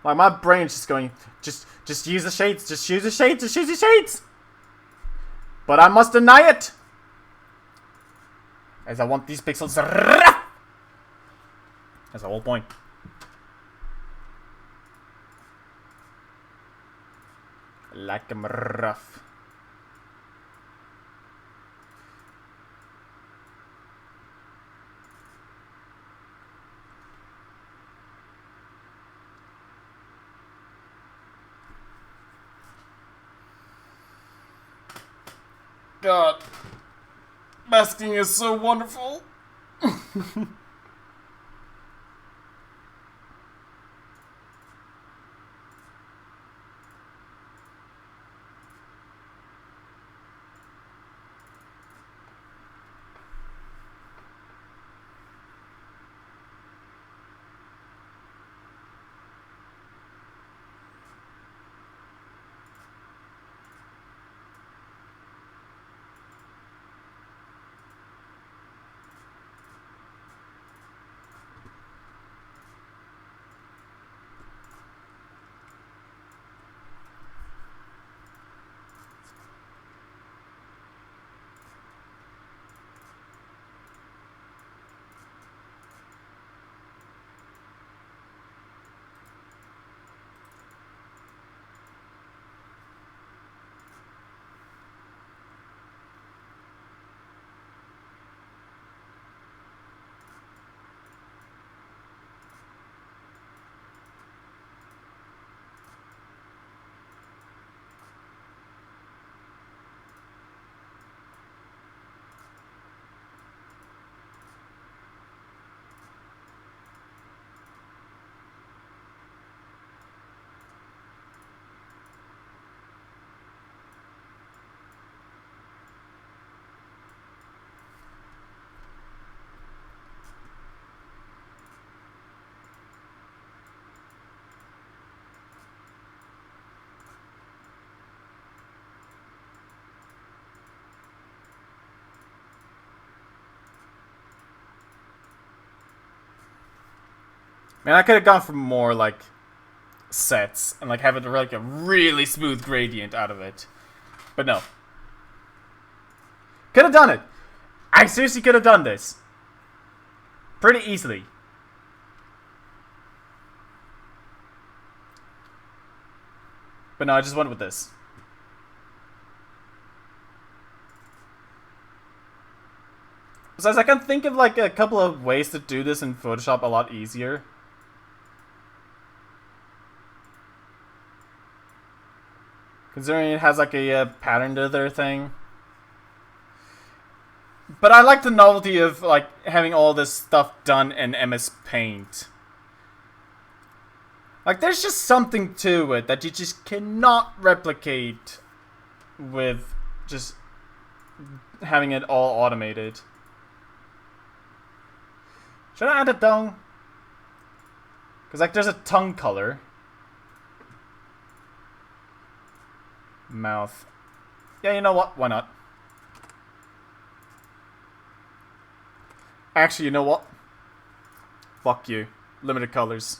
Like, my brain's just going, just use the shades, just use the shades, just use the shades! But I must deny it! As I want these pixels. That's the whole point. Like them rough. God. Masking is so wonderful. Man, I could have gone for more, like, sets and, like, have it, like, a really smooth gradient out of it. But no. Could have done it. I seriously could have done this. Pretty easily. But no, I just went with this. Besides, I can think of, like, a couple of ways to do this in Photoshop a lot easier. Considering it has, like, a pattern to their thing. But I like the novelty of, like, having all this stuff done in MS Paint. Like, there's just something to it that you just cannot replicate with just having it all automated. Should I add a tongue? Because, like, there's a tongue color. Mouth. Yeah, you know what? Why not? Actually, you know what? Fuck you. Limited colors.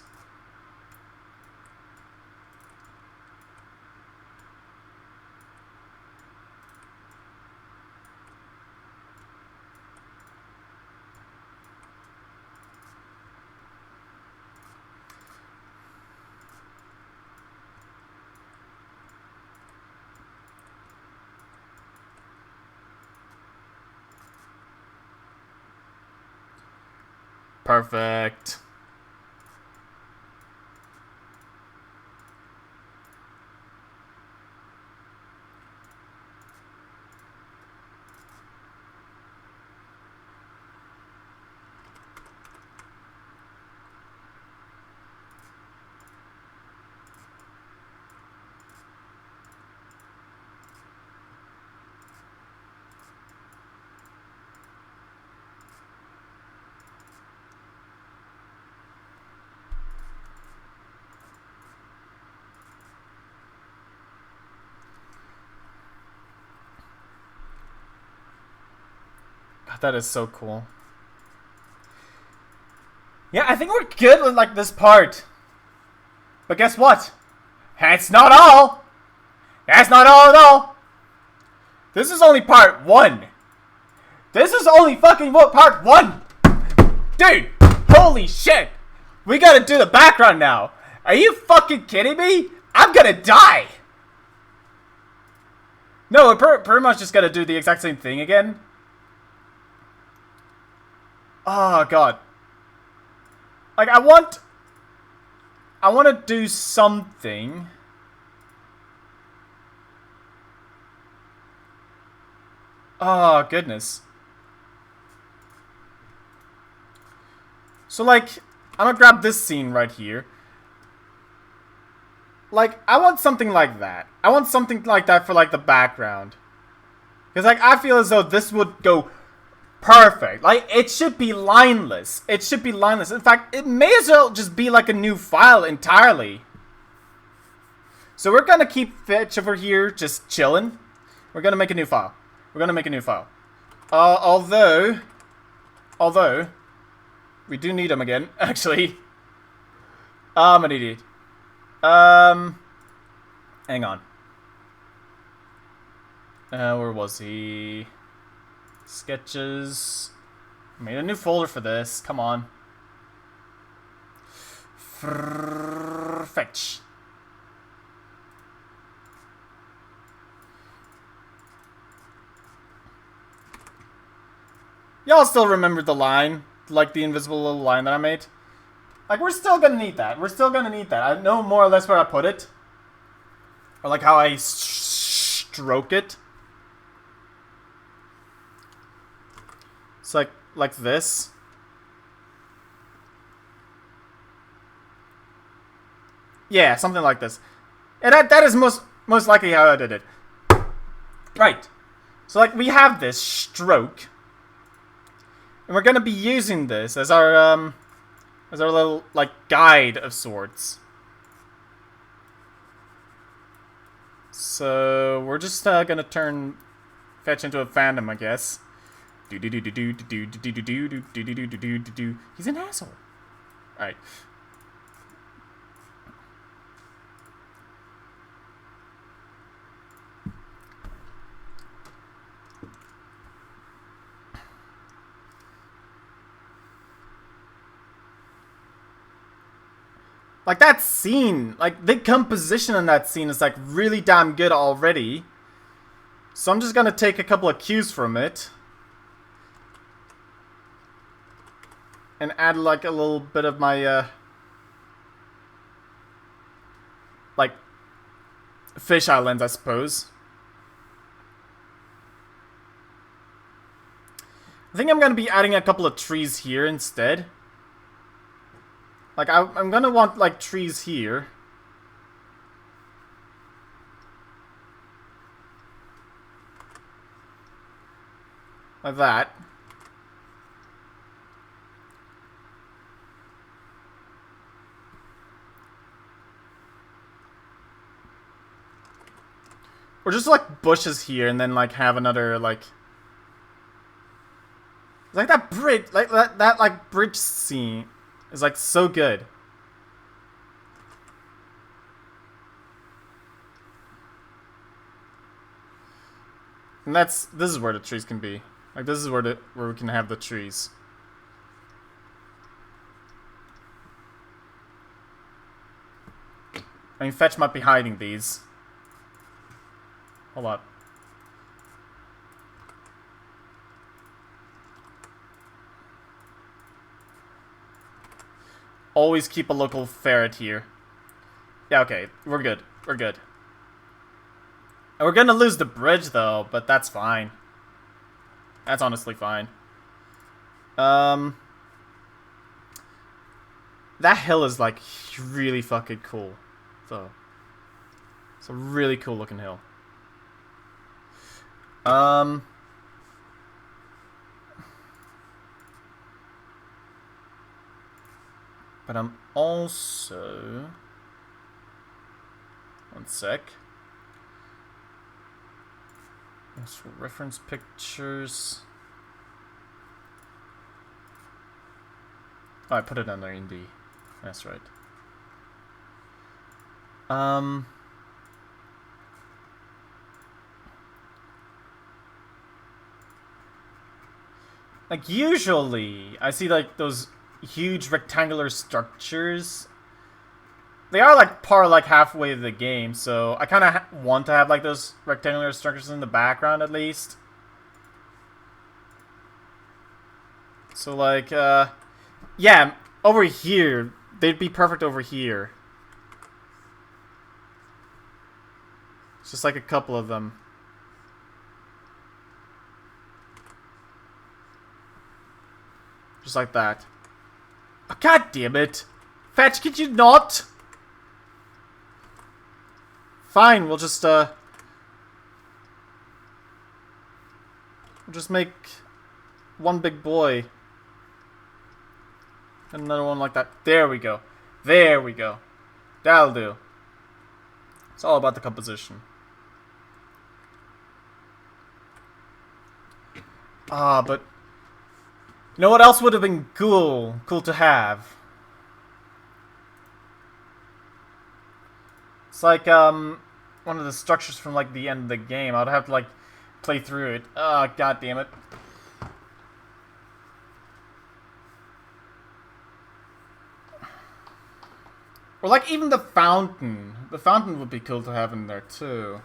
Perfect. God, that is so cool. Yeah, I think we're good with like this part. But guess what? That's not all. That's not all at all. This is only part 1. This is only fucking what, part 1. Dude, holy shit. We gotta do the background now. Are you fucking kidding me? I'm gonna die. No, we're pretty much just gonna do the exact same thing again. Oh, God. Like, I want to do something. Oh, goodness. So, like, I'm gonna grab this scene right here. Like, I want something like that. I want something like that for, like, the background. Because, like, I feel as though this would go perfect. Like, it should be lineless. It should be lineless. In fact, it may as well just be, like, a new file entirely. So we're gonna keep Fech over here just chilling. We're gonna make a new file. We're gonna make a new file. Although, we do need him again, actually. I'm an idiot. Hang on. Where was he? Sketches. Made a new folder for this. Come on. Fetch. Y'all still remember the line? Like the invisible little line that I made? Like, we're still gonna need that. We're still gonna need that. I know more or less where I put it. Or like how I stroke it. It's like this. Yeah, something like this. And that is most likely how I did it. Right. So like we have this stroke. And we're gonna be using this as our little like guide of sorts. So we're just gonna turn Fetch into a fandom, I guess. He's an asshole. Alright. Like that scene, like the composition in that scene is like really damn good already. So I'm just gonna take a couple of cues from it. And add like a little bit of my like fisheye lens, I suppose. I think I'm gonna be adding a couple of trees here instead. Like I'm gonna want like trees here. Like that. Or just like bushes here and then like have another like that bridge, like that like bridge scene is like so good. And this is where the trees can be. Like this is where we can have the trees. I mean, Fetch might be hiding these. Hold up. always keep a local ferret here. Yeah, okay. We're good. We're good. And we're gonna lose the bridge, though, but that's fine. That's honestly fine. That hill is, like, really fucking cool, though. It's a really cool looking hill. But I'm also... One sec. Let's reference pictures. Oh, I put it under in D. That's right. Like, usually, I see, like, those huge rectangular structures. They are, like, like, halfway of the game, so I kind of want to have, like, those rectangular structures in the background, at least. So, like, yeah, over here, they'd be perfect over here. It's just, like, a couple of them. Just like that. Oh, God damn it. Fetch, could you not? Fine, we'll just make one big boy. And another one like that. There we go. There we go. That'll do. It's all about the composition. Ah, but... You know what else would have been cool to have? It's like, one of the structures from, like, the end of the game. I'd have to, like, play through it. Ah, god damn it. Or, like, even the fountain. The fountain would be cool to have in there, too.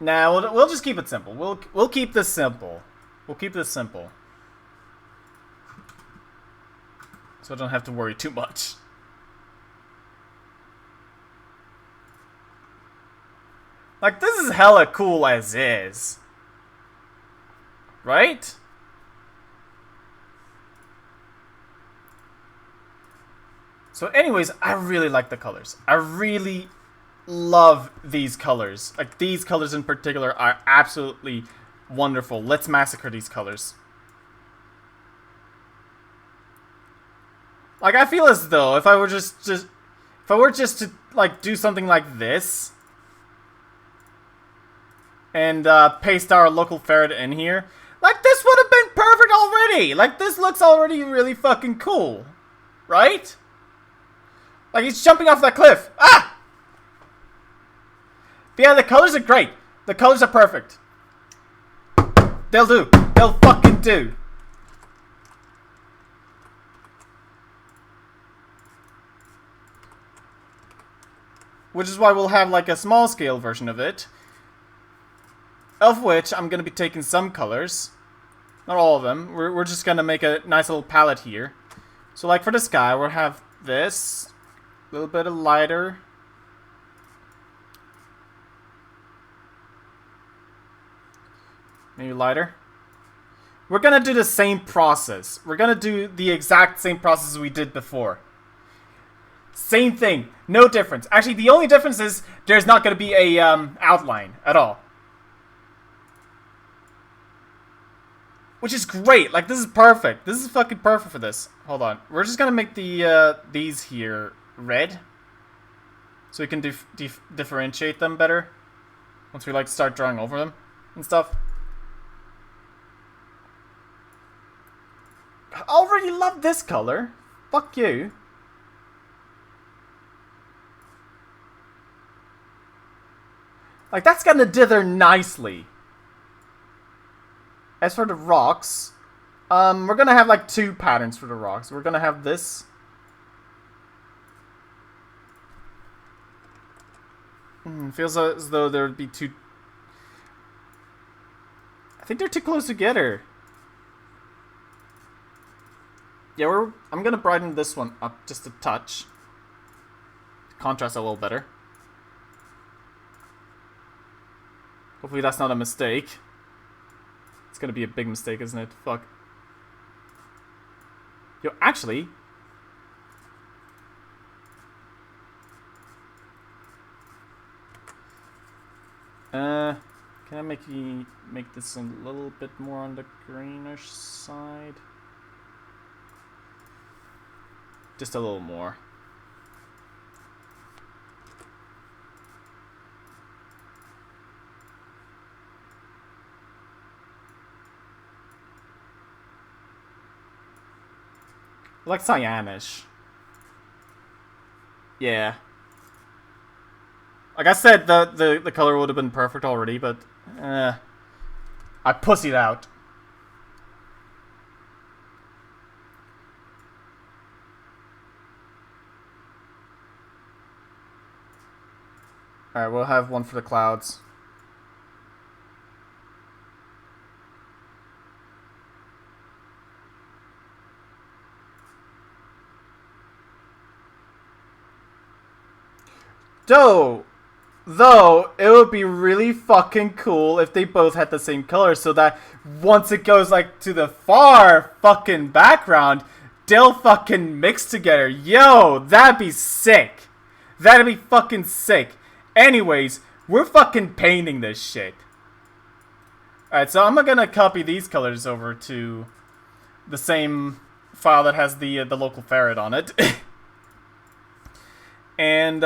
Nah, we'll just keep it simple. We'll keep this simple. We'll keep this simple. So I don't have to worry too much. Like, this is hella cool as is. Right? So anyways, I really like the colors. I really love these colors. Like, these colors in particular are absolutely wonderful. Let's massacre these colors. Like, I feel as though if I were just to, like, do something like this and paste our local ferret in here, like, this would have been perfect already. Like, this looks already really fucking cool. Right? Like, he's jumping off that cliff. Ah! But yeah, the colors are great. The colors are perfect. They'll do. They'll fucking do. Which is why we'll have, like, a small scale version of it. Of which I'm going to be taking some colors. Not all of them. We're just going to make a nice little palette here. So, like, for the sky, we'll have this. A little bit of lighter. Maybe lighter. We're going to do the same process. We're going to do the exact same process we did before. Same thing. No difference. Actually, the only difference is there's not going to be a outline at all. Which is great. Like, this is perfect. This is fucking perfect for this. Hold on. We're just going to make the these here red. So we can differentiate them better. Once we, like, start drawing over them and stuff. I already love this color. Fuck you. Like, that's gonna dither nicely. As for the rocks, we're gonna have, like, two patterns for the rocks. We're gonna have this. Feels as though there would be two... I think they're too close together. Yeah, I'm gonna brighten this one up just a touch. Contrast a little better. Hopefully that's not a mistake. It's gonna be a big mistake, isn't it? Fuck. Yo, actually... can I make this a little bit more on the greenish side? Just a little more. Like cyanish. Yeah. Like I said, the color would have been perfect already, but I pussied out. Alright, we'll have one for the clouds. Though, it would be really fucking cool if they both had the same color so that once it goes, like, to the far fucking background, they'll fucking mix together. Yo, that'd be sick. That'd be fucking sick. Anyways, we're fucking painting this shit. Alright, so I'm gonna copy these colors over to the same file that has the local ferret on it. And,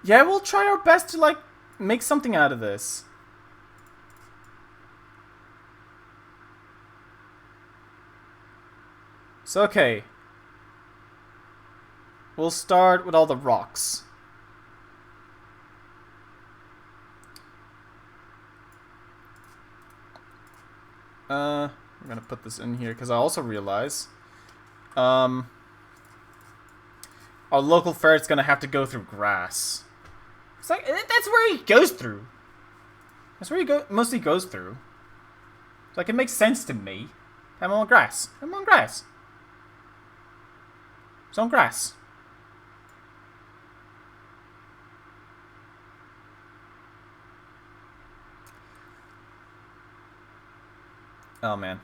yeah, we'll try our best to, like, make something out of this. So, okay. We'll start with all the rocks. I'm gonna put this in here, because I also realize, our local ferret's gonna have to go through grass. It's like, that's where he goes through. That's where he mostly goes through. It's like, it makes sense to me. I'm on grass. I'm on grass. It's on grass. Oh, man.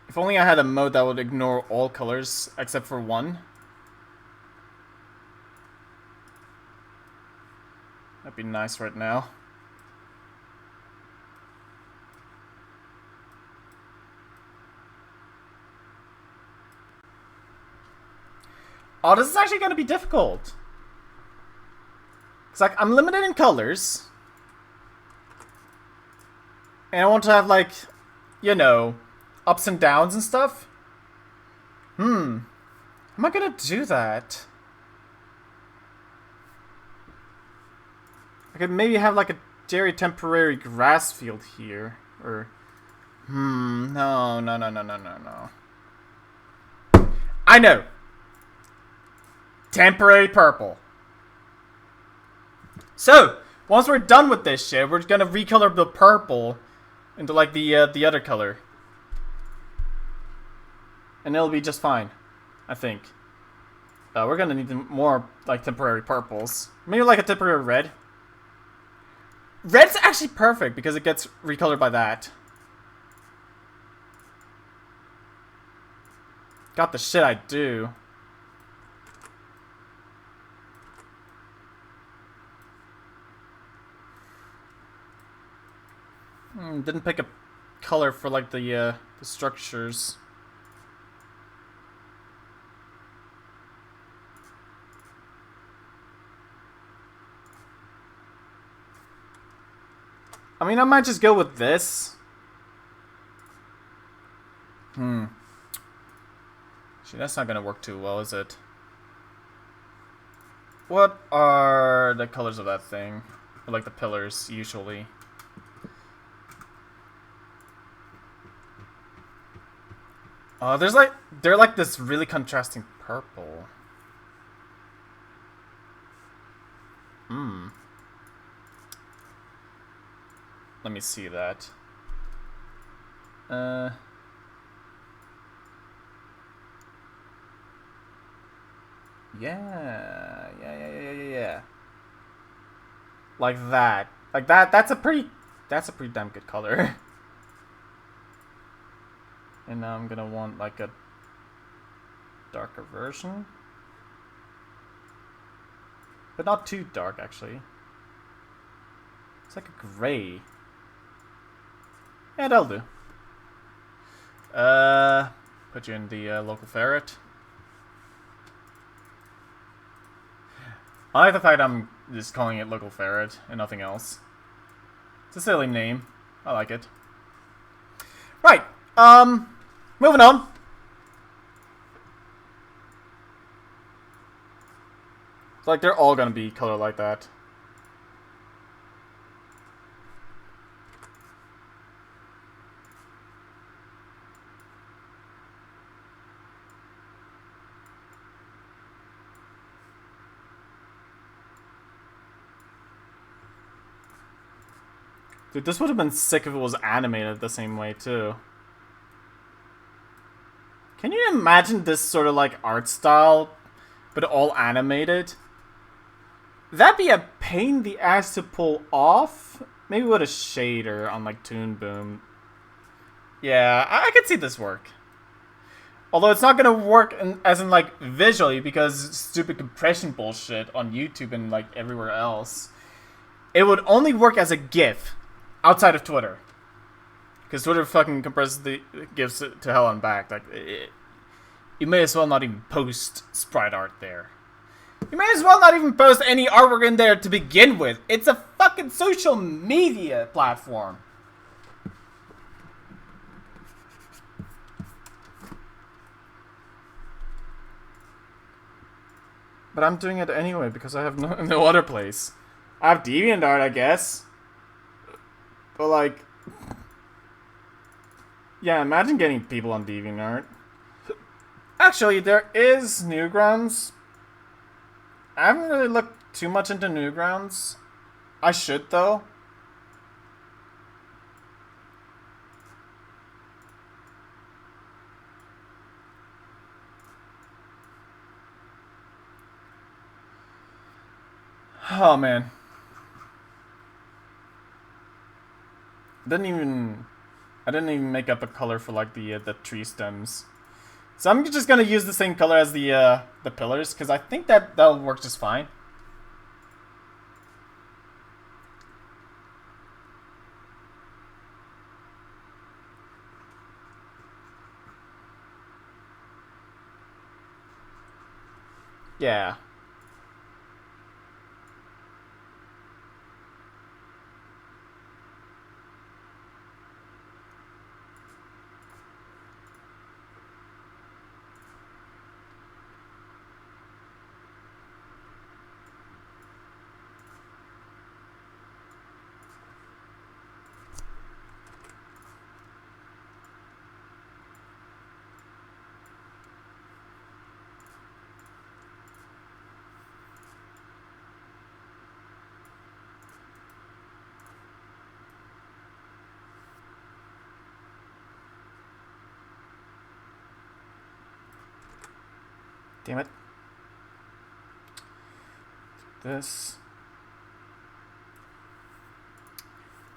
If only I had a mode that would ignore all colors except for one. That'd be nice right now. Oh, this is actually going to be difficult. Because, like, I'm limited in colors. And I want to have, like, you know, ups and downs and stuff. How am I going to do that? I could maybe have, like, a very temporary grass field here. Or, no. I know. Temporary purple. So, once we're done with this shit, we're gonna recolor the purple into, like, the other color. And it'll be just fine, I think. We're gonna need more, like, temporary purples. Maybe, like, a temporary red. Red's actually perfect because it gets recolored by that. Got the shit I do. Didn't pick a color for, like, the structures. I mean, I might just go with this. See, that's not gonna work too well, is it? What are the colors of that thing? Or like the pillars, usually. They're like this really contrasting purple. Let me see that. Yeah. Like that. Like that. That's a pretty damn good color. And now I'm gonna want like a darker version. But not too dark, actually. It's like a gray. Yeah, that'll do. Put you in the local ferret. I like the fact I'm just calling it local ferret and nothing else. It's a silly name. I like it. Right. Moving on. It's like they're all gonna be colored like that. Dude, this would have been sick if it was animated the same way, too. Can you imagine this sort of, like, art style, but all animated? That'd be a pain in the ass to pull off. Maybe with a shader on, like, Toon Boom. Yeah, I could see this work. Although it's not gonna work as in, like, visually, because stupid compression bullshit on YouTube and, like, everywhere else. It would only work as a GIF. Outside of Twitter. Because Twitter fucking compresses the GIFs to hell and back. Like, you may as well not even post sprite art there. You may as well not even post any artwork in there to begin with. It's a fucking social media platform. But I'm doing it anyway because I have no other place. I have DeviantArt, I guess. But, like, yeah, imagine getting people on DeviantArt. Actually, there is Newgrounds. I haven't really looked too much into Newgrounds. I should, though. Oh, man. I didn't even make up a color for like the tree stems. So I'm just gonna use the same color as the pillars because I think that'll work just fine. Yeah. Damn it. This.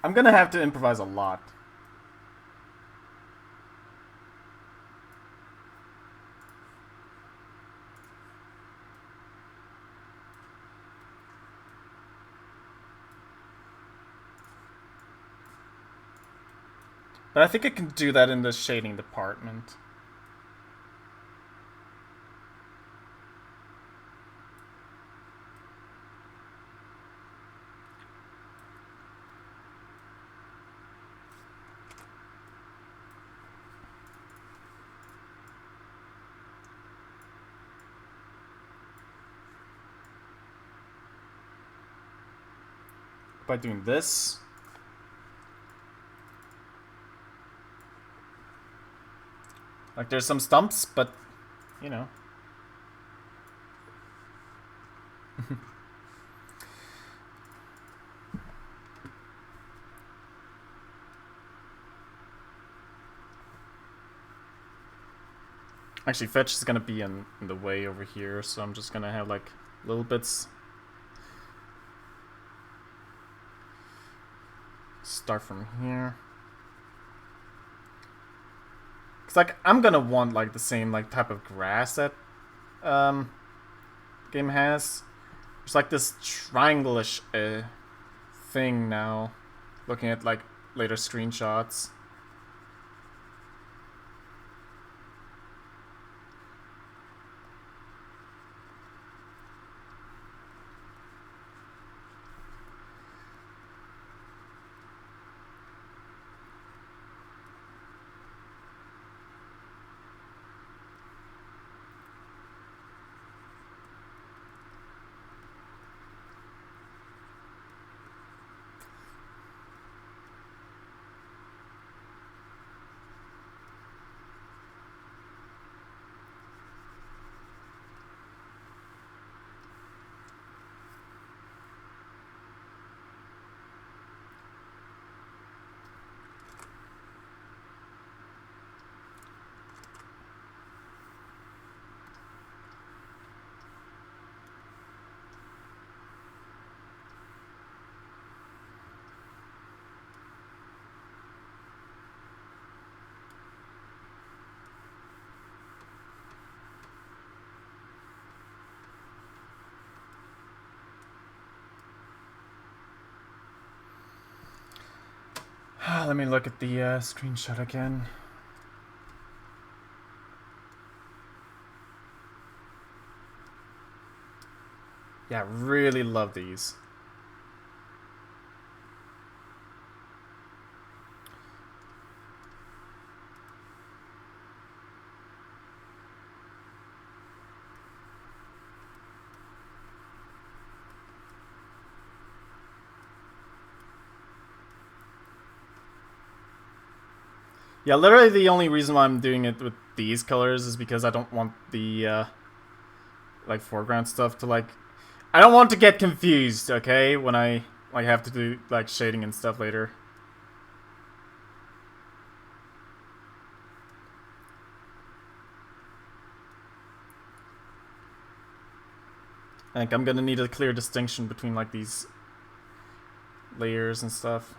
I'm gonna have to improvise a lot. But I think I can do that in the shading department. by doing this. Like, there's some stumps, but, you know. Actually, Fech is gonna be in the way over here, so I'm just gonna have, like, little bits. Start from here. Cause, like, I'm gonna want, like, the same, like, type of grass that, game has. There's, like, this triangle-ish, thing now. Looking at, like, later screenshots. Let me look at the screenshot again. Yeah, really love these. Yeah, literally the only reason why I'm doing it with these colors is because I don't want the, like, foreground stuff to, like... I don't want to get confused, okay? When I, like, have to do, like, shading and stuff later. Like, I'm gonna need a clear distinction between, like, these layers and stuff.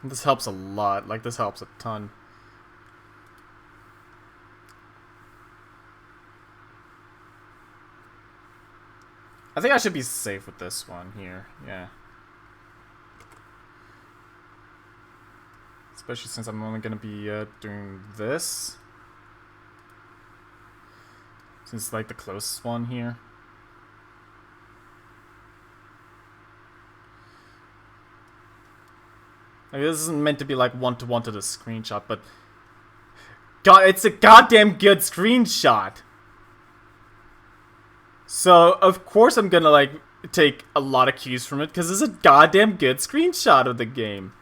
This helps a lot. Like, this helps a ton. I think I should be safe with this one here. Yeah. Especially since I'm only going to be doing this. Since it's, like, the closest one here. Like, this isn't meant to be, like, one-to-one to the screenshot, but... God, it's a goddamn good screenshot! So, of course I'm gonna, like, take a lot of cues from it, because it's a goddamn good screenshot of the game.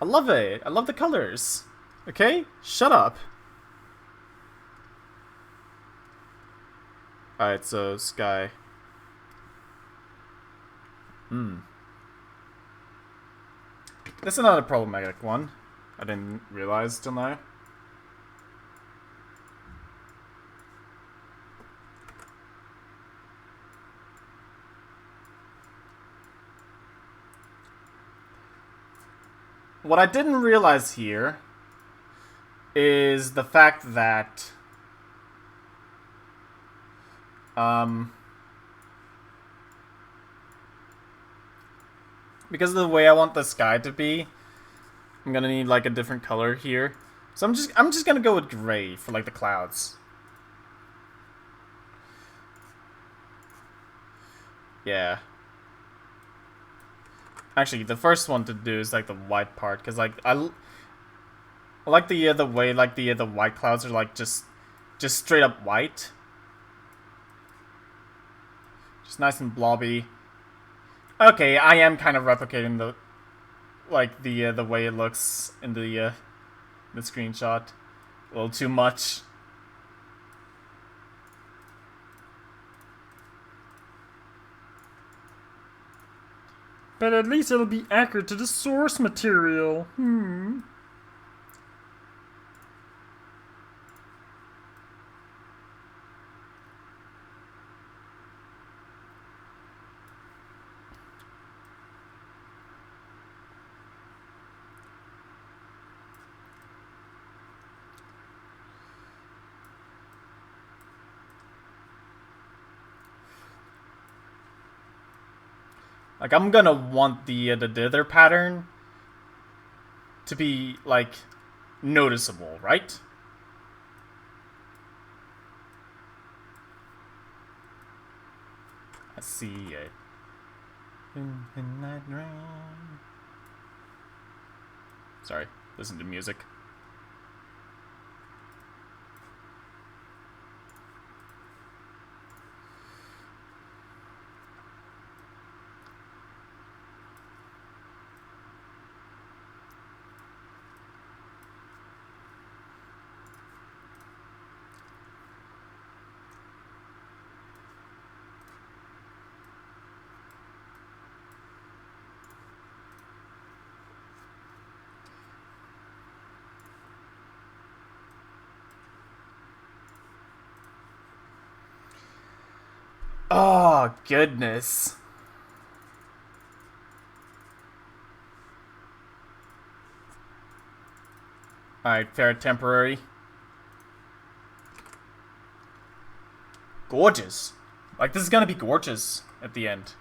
I love it. I love the colors. Okay? Shut up. Alright, so, sky. That's another problematic one. I didn't realize till now. What I didn't realize here is the fact that because of the way I want the sky to be, I'm gonna need, like, a different color here. So I'm just gonna go with gray for, like, the clouds. Yeah. Actually, the first one to do is, like, the white part, because, like, I like the way like the white clouds are like just straight up white. Just nice and blobby. Okay, I am kind of replicating the the way it looks in the screenshot. A little too much. But at least it'll be accurate to the source material. Like, I'm gonna want the dither pattern to be, like, noticeable, right? I see it. In midnight rain. Sorry, listen to music. Oh, goodness. Alright, fair temporary. Gorgeous. Like, this is gonna be gorgeous at the end.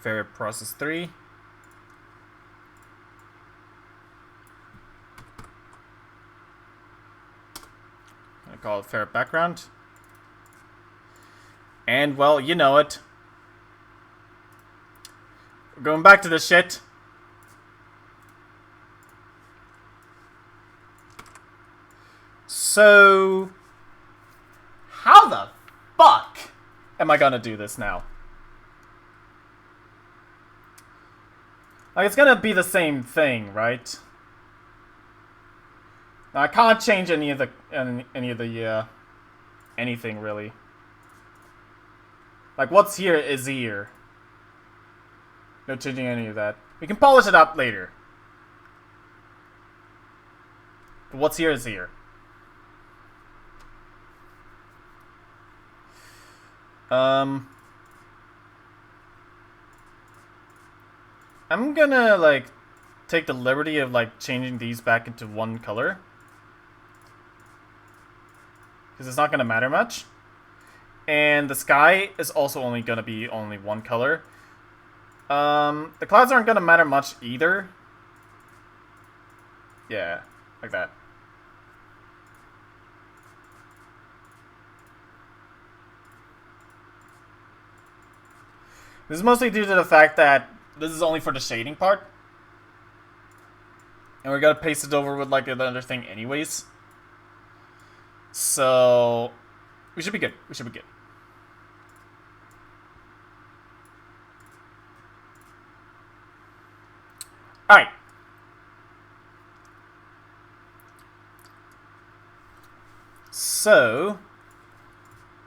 Fair process 3. I call it fair background. And, well, you know it. We're going back to this shit. So, how the fuck am I gonna do this now? Like, it's gonna be the same thing, right? Now, I can't change any of the anything really. Like, what's here is here. No changing any of that. We can polish it up later. But what's here is here. I'm gonna, like, take the liberty of, like, changing these back into one color. Because it's not gonna matter much. And the sky is also only gonna be only one color. The clouds aren't gonna matter much either. Yeah, like that. This is mostly due to the fact that this is only for the shading part. And we're gonna paste it over with, like, another thing anyways. So, we should be good. We should be good. Alright. So,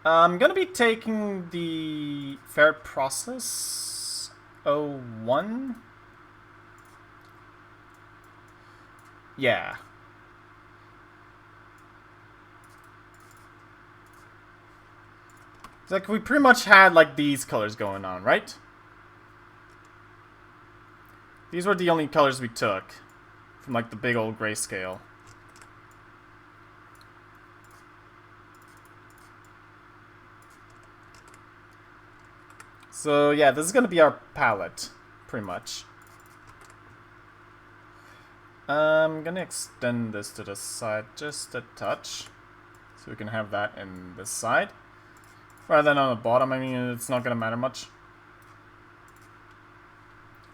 I'm gonna be taking the ferret process 01. Yeah. It's like we pretty much had like these colors going on, right? These were the only colors we took from like the big old grayscale. So yeah, this is gonna be our palette, pretty much. I'm gonna extend this to the side just a touch, so we can have that in this side. rather than on the bottom. I mean, it's not gonna matter much.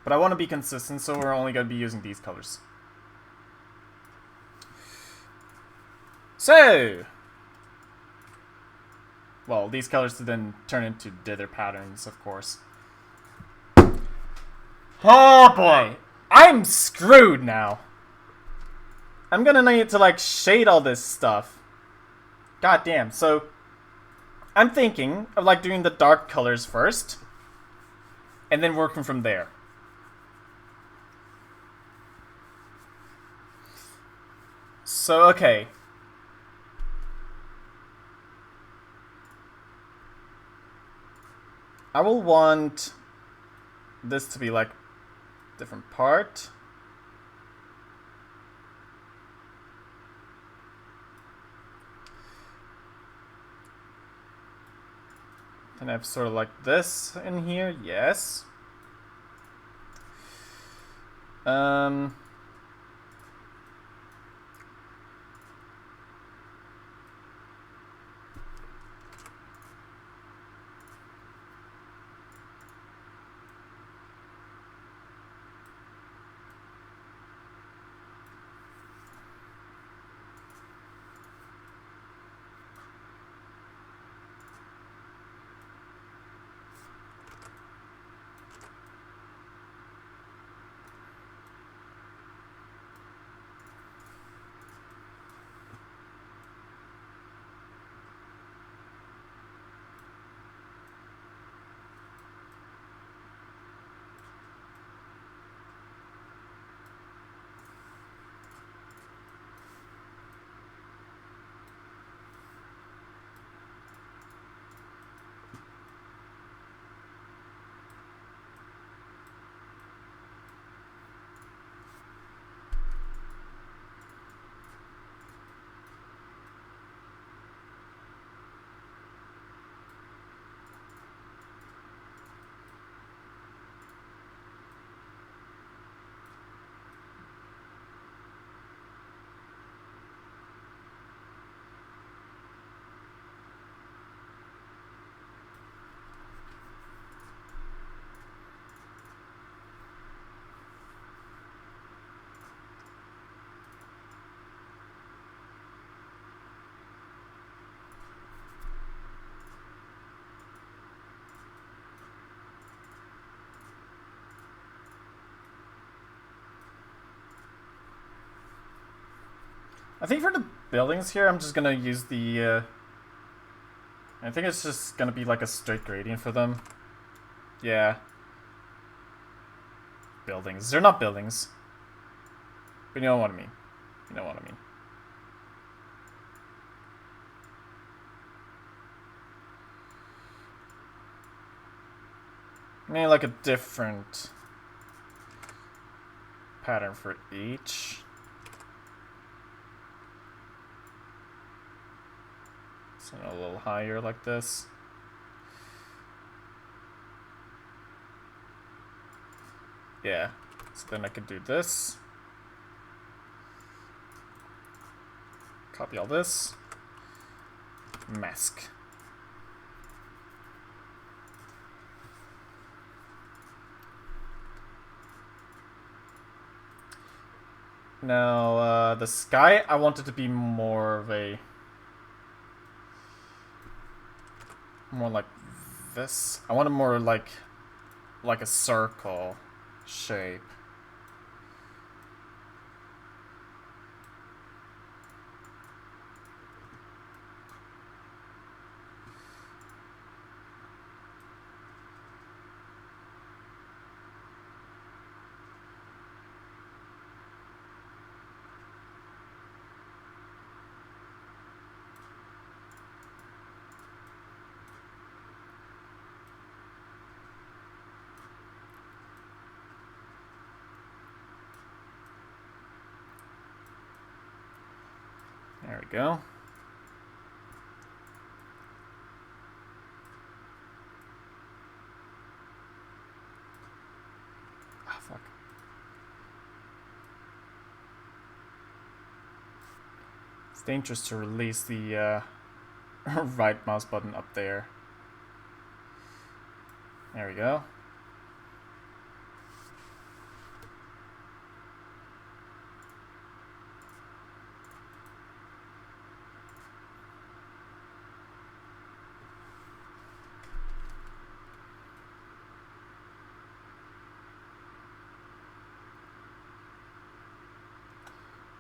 But I want to be consistent, so we're only gonna be using these colors. So, well, these colors then turn into dither patterns, of course. Oh boy, I'm screwed now. I'm gonna need to like shade all this stuff. God damn. So, I'm thinking of like doing the dark colors first, and then working from there. So, okay. I will want this to be like different part. Then I have sort of like this in here, yes. I think for the buildings here, I'm just gonna use the, I think it's just gonna be like a straight gradient for them. Yeah. Buildings. They're not buildings. But you know what I mean. You know what I mean. Maybe like a different pattern for each. So a little higher like this. Yeah. So then I could do this. Copy all this. Mask. Now, the sky, I want it to be more of a... more like this. I want it more like a circle shape. There we go. Ah, fuck. It's dangerous to release the right mouse button up there. There we go.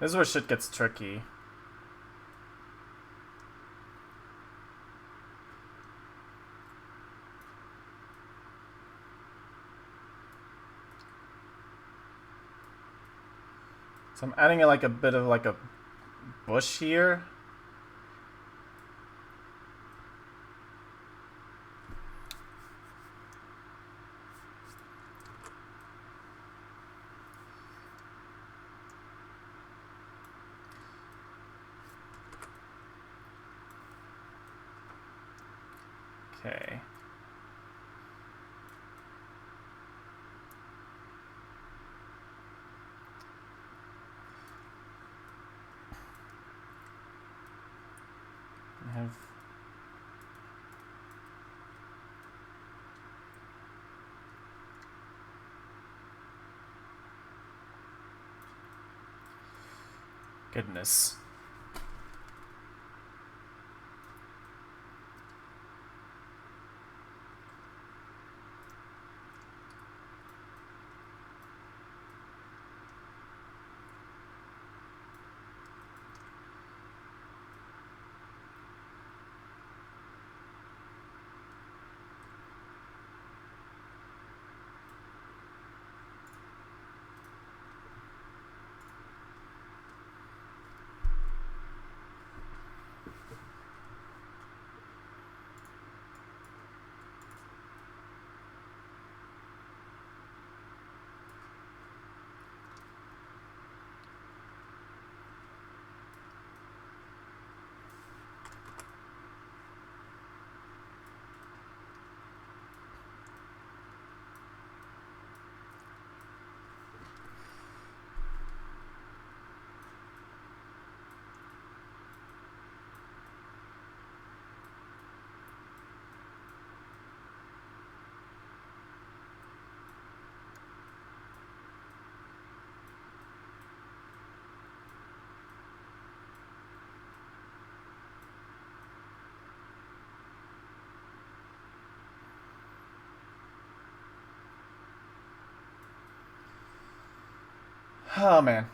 This is where shit gets tricky. So I'm adding like a bit of like a bush here. Okay. I have goodness. Oh man.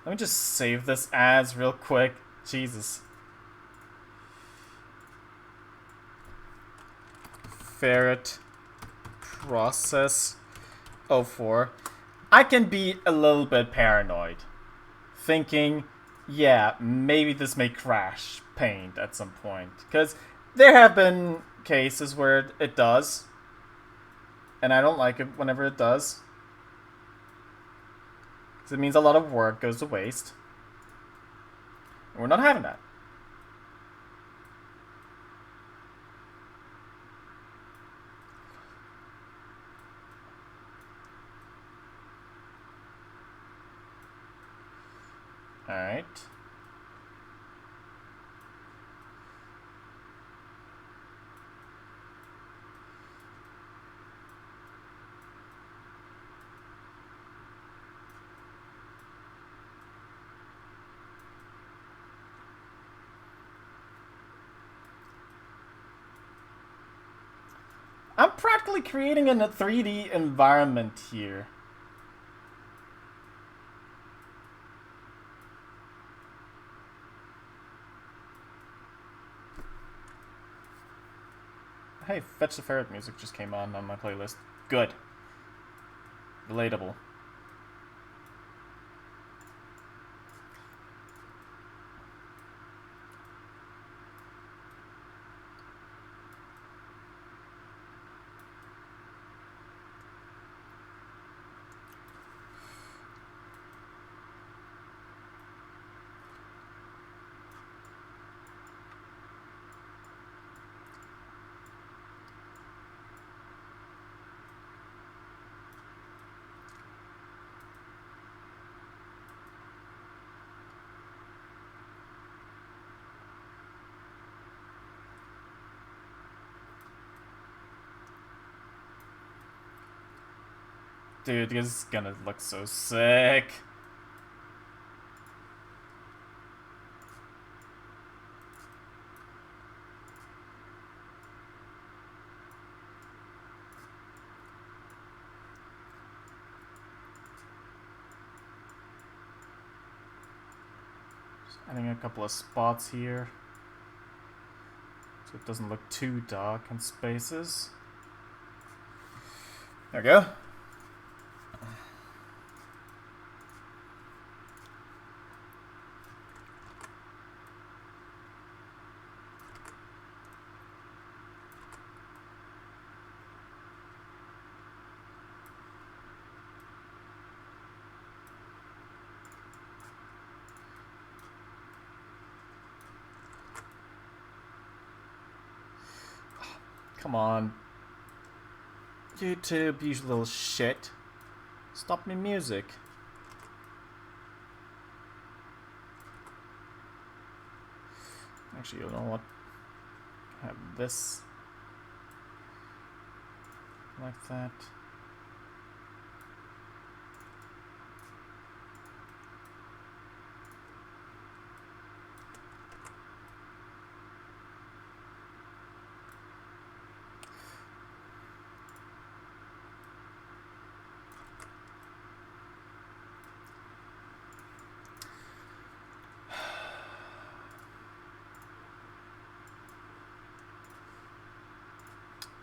Let me just save this as real quick. Jesus. Ferret process 04. I can be a little bit paranoid. Thinking, yeah, maybe this may crash paint at some point. Because there have been cases where it does. And I don't like it whenever it does. Because it means a lot of work goes to waste. And we're not having that. Alright. I'm practically creating a 3D environment here. Hey, Fetch the Ferret music just came on my playlist. Good. Relatable. Dude, this is gonna look so sick. Just adding a couple of spots here, so it doesn't look too dark in spaces. There we go. Come on. YouTube, you little shit. Stop me music. Actually, you know what? Have this like that.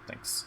Thanks.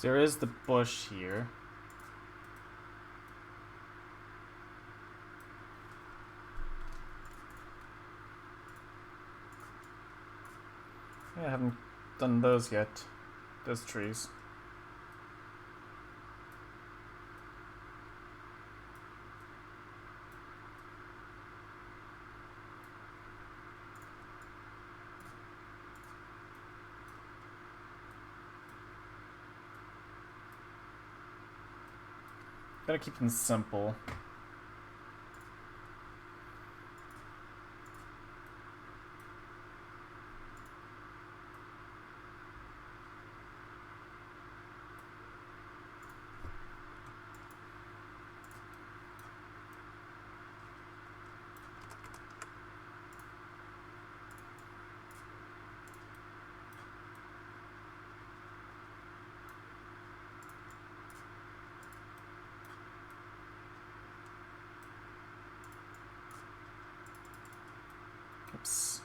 There is the bush here. Yeah, I haven't done those yet. Those trees. Gotta keep them simple. Oops.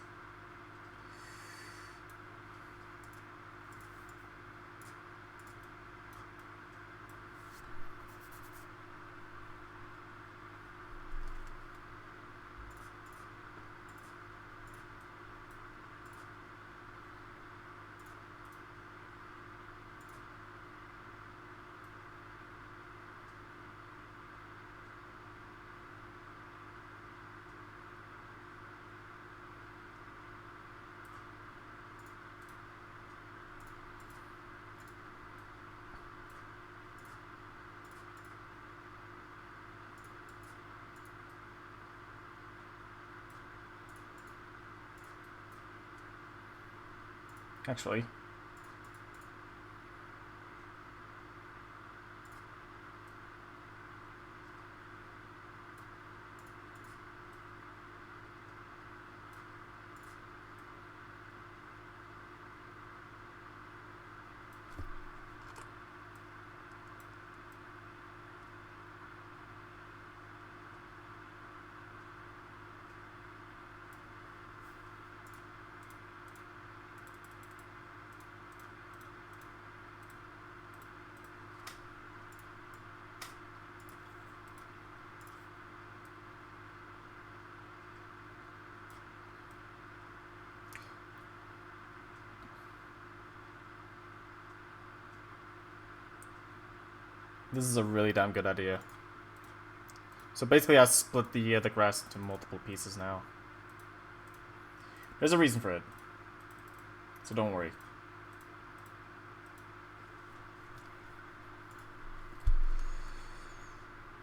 Actually. This is a really damn good idea. So basically I split the grass into multiple pieces now. There's a reason for it. So don't worry.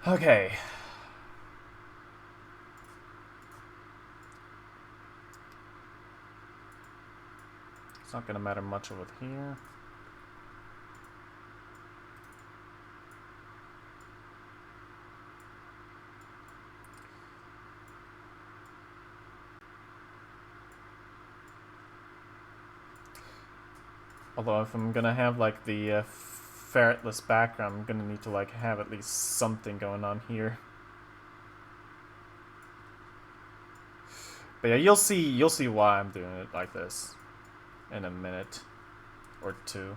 Okay. It's not gonna matter much over here. Although if I'm gonna have like the ferretless background, I'm gonna need to like have at least something going on here. But yeah, you'll see why I'm doing it like this in a minute or two.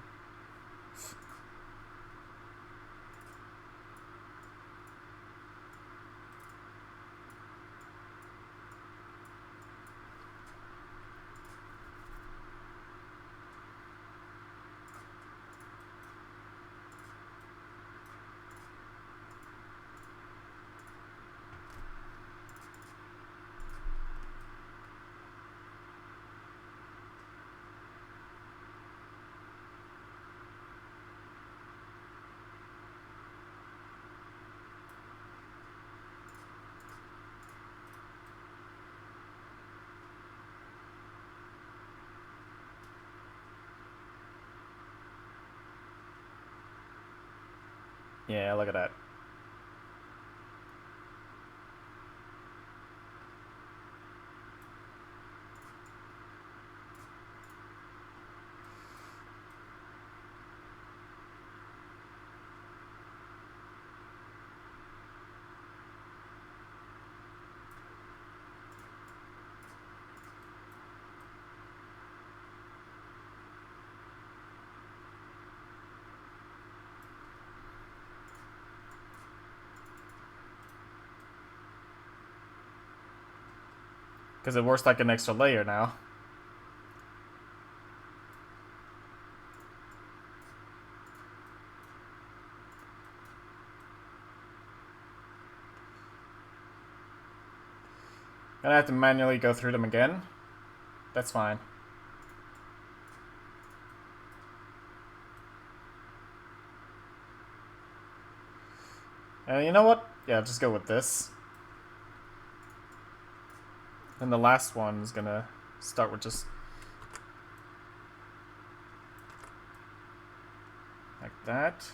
Yeah, look at that. Because it works like an extra layer now. Gonna have to manually go through them again. That's fine. And you know what? Yeah, just go with this. And the last one is gonna start with just like that.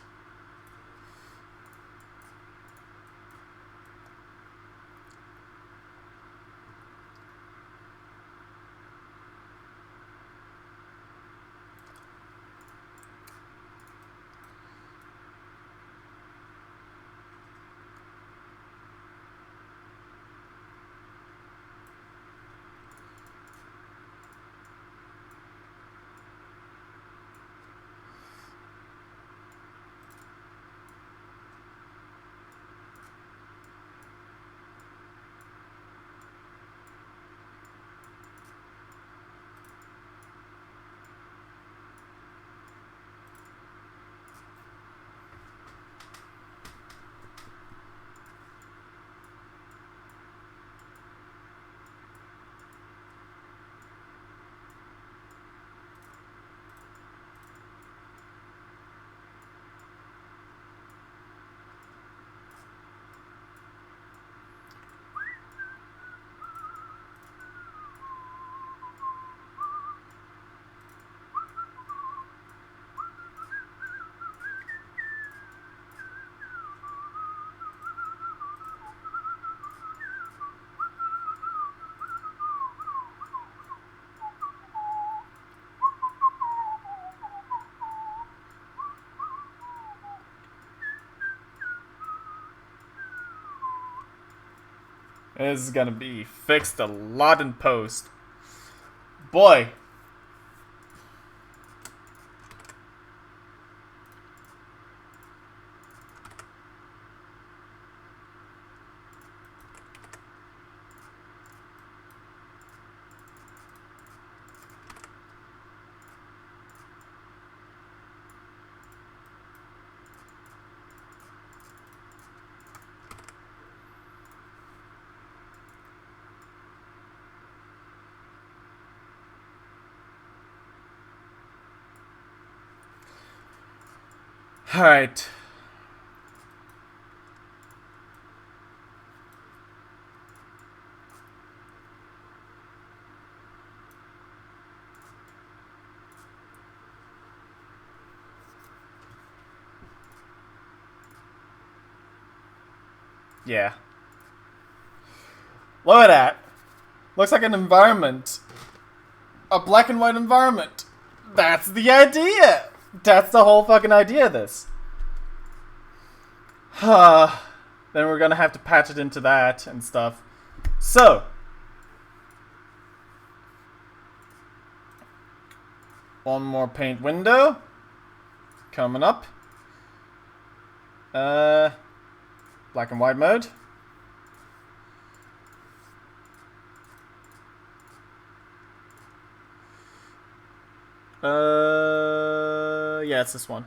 This is gonna be fixed a lot in post. Boy. Alright. Yeah. Look at that. Looks like an environment. A black and white environment. That's the idea. That's the whole fucking idea of this. Then we're gonna have to patch it into that and stuff. So. One more paint window. Coming up. Black and white mode. Yeah, it's this one.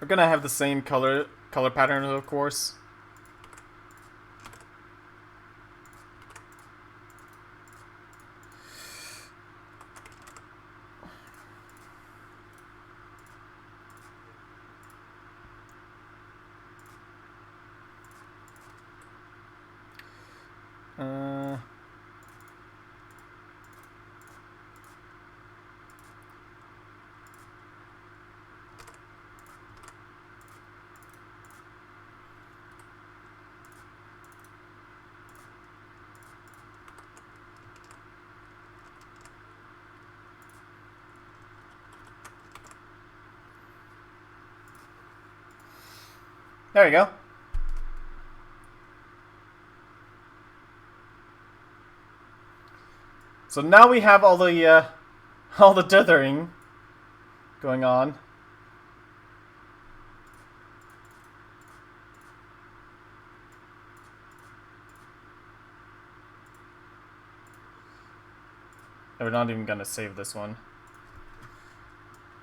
We're gonna have the same color pattern, of course. There you go. So now we have all the dithering going on. And we're not even gonna save this one.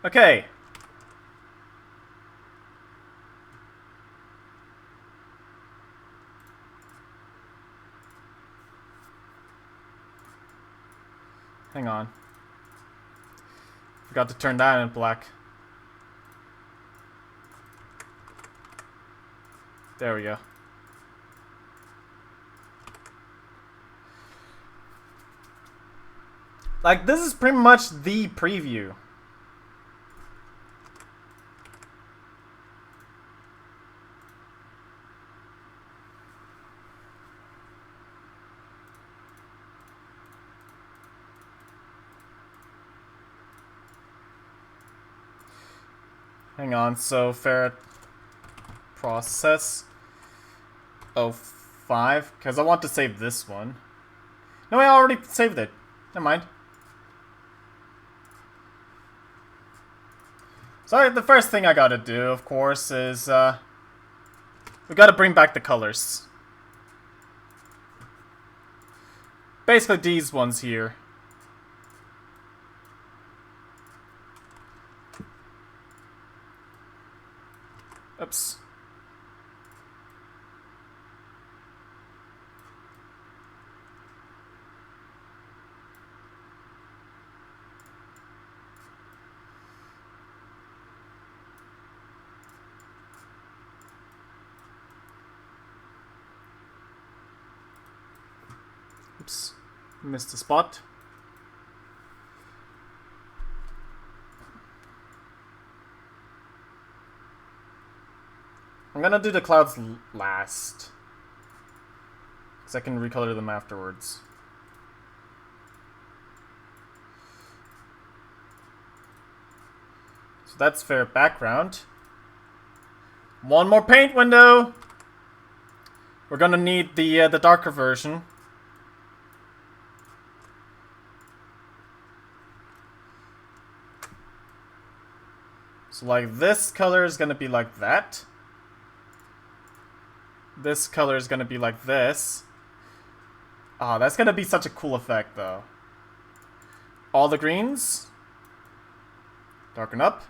Okay. Hang on. Forgot to turn that in black. There we go. Like, this is pretty much the preview. Hang on, so ferret process 05, because I want to save this one. No, I already saved it. Never mind. So the first thing I gotta do, of course, is we gotta bring back the colors. Basically these ones here. Oops. Oops. Missed the spot. I'm gonna do the clouds last, because I can recolor them afterwards. So that's fair background. One more paint window! We're gonna need the darker version. So like this color is gonna be like that. This color is gonna be like this. Ah, that's gonna be such a cool effect, though. All the greens. Darken up.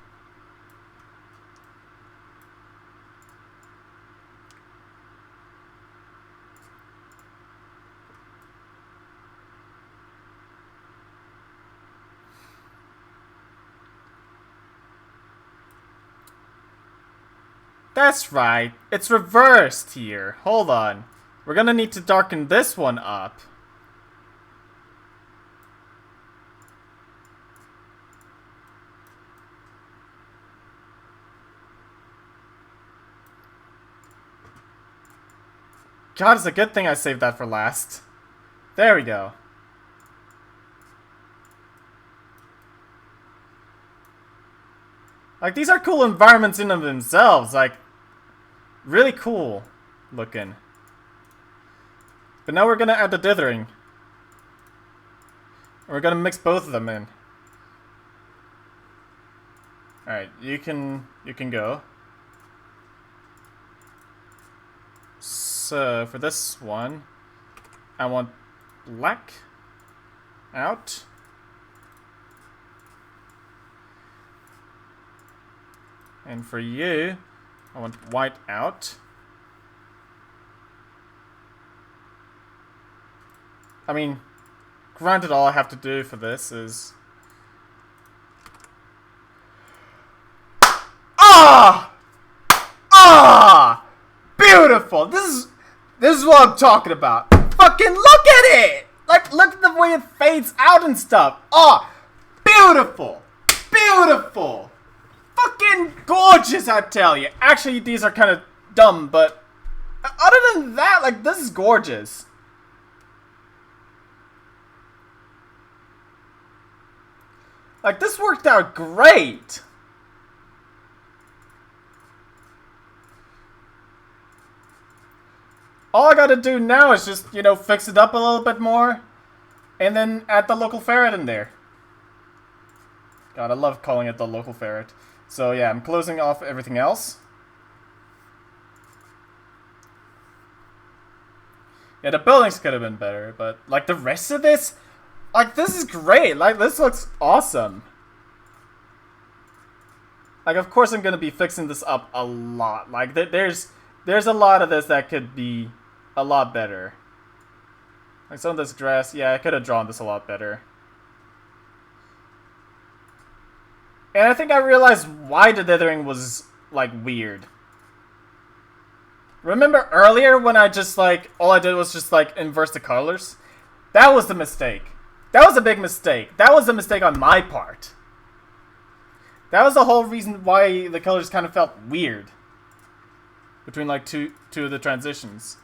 That's right. It's reversed here. Hold on. We're gonna need to darken this one up. God, it's a good thing I saved that for last. There we go. Like, these are cool environments in of themselves. Like, really cool looking. But now we're gonna add the dithering. We're gonna mix both of them in. Alright, you can go. So, for this one, I want black out. And for you, I want white out. I mean, granted, all I have to do for this is... Ah! Ah! Beautiful! This is what I'm talking about. Fucking look at it! Like, look at the way it fades out and stuff. Ah! Beautiful! Beautiful! Fucking gorgeous, I tell you. Actually, these are kind of dumb, but other than that, like, this is gorgeous. Like, this worked out great. All I gotta do now is just, you know, fix it up a little bit more, and then add the local ferret in there. God, I love calling it the local ferret. So yeah, I'm closing off everything else. Yeah, the buildings could have been better, but like the rest of this, like this is great. Like this looks awesome. Like of course I'm gonna be fixing this up a lot. Like there's a lot of this that could be a lot better. Like some of this grass, yeah, I could have drawn this a lot better. And I think I realized why the dithering was, like, weird. Remember earlier when I just, like, all I did was just, like, inverse the colors? That was the mistake. That was a big mistake. That was a mistake on my part. That was the whole reason why the colors kind of felt weird. Between, like, two of the transitions.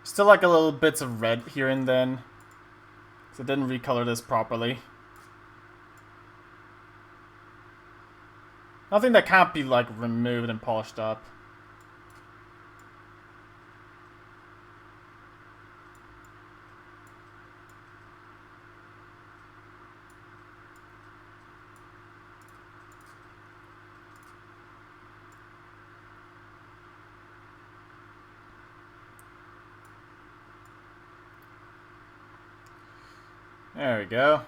Still like a little bits of red here and then. So I didn't recolor this properly. Nothing that can't be like removed and polished up. There we go.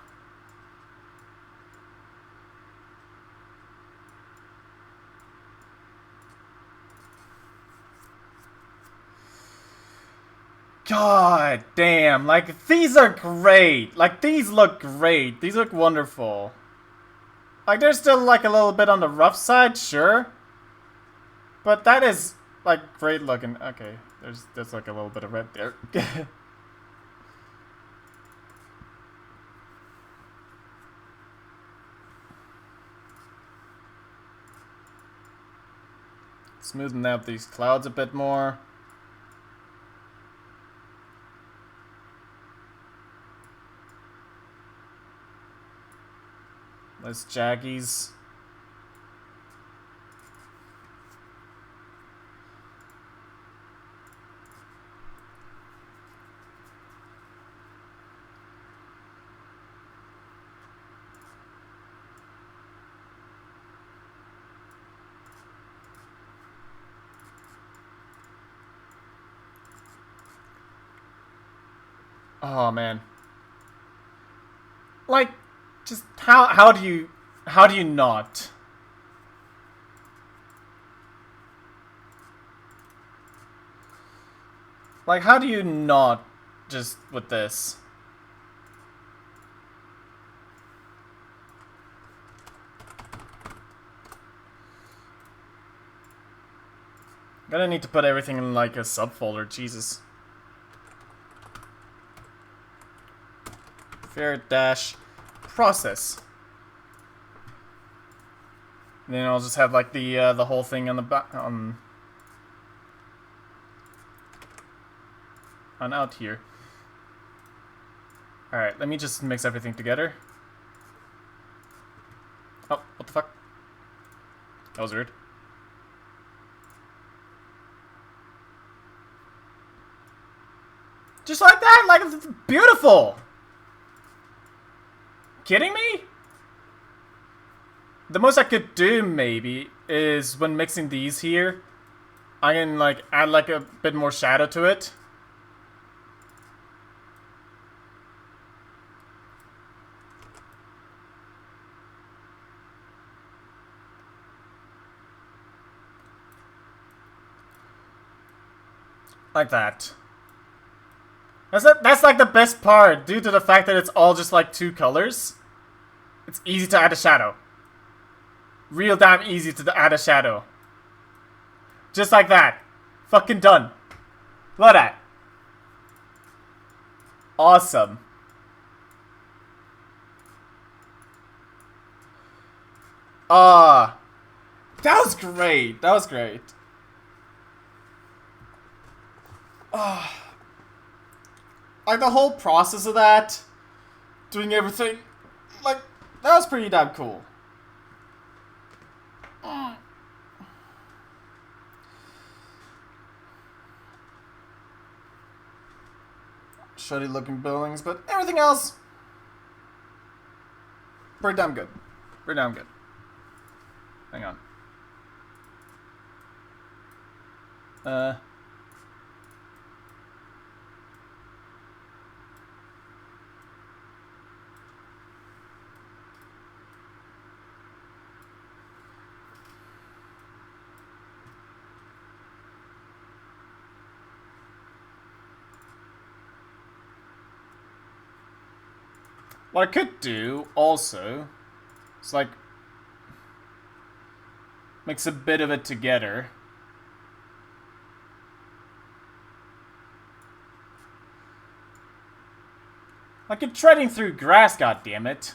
God damn, like these are great. Like these look great. These look wonderful. Like they're still like a little bit on the rough side, sure. But that is like great looking. Okay, there's like a little bit of red there. Smoothing out these clouds a bit more. Less jaggies. Oh man. Like, just how do you not? Like, how do you not just with this? Gonna need to put everything in like a subfolder, Jesus. Ferret dash process. And then I'll just have like the whole thing on the back on out here. All right, let me just mix everything together. Oh, what the fuck? That was weird. Just like that, like it's beautiful. Kidding me? The most I could do maybe is when mixing these here, I can like add like a bit more shadow to it. Like that. That's like the best part, due to the fact that it's all just like two colors. It's easy to add a shadow. Real damn easy to add a shadow. Just like that. Fucking done. Look at that. Awesome. That was great. That was great. Like the whole process of that, doing everything, like that was pretty damn cool. Shitty looking buildings, but everything else, pretty damn good. Pretty damn good. Hang on. What I could do also is like mix a bit of it together. Like you're treading through grass, goddammit.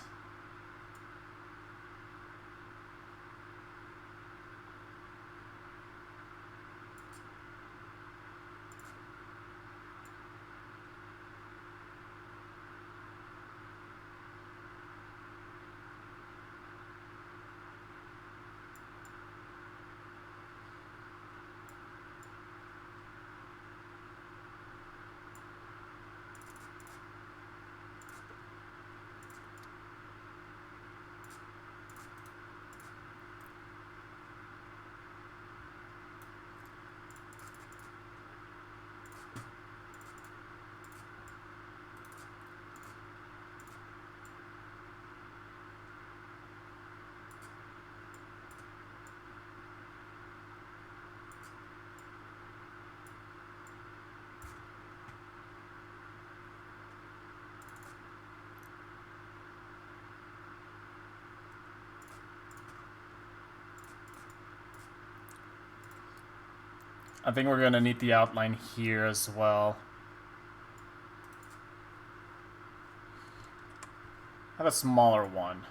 I think we're gonna need the outline here as well. Have a smaller one.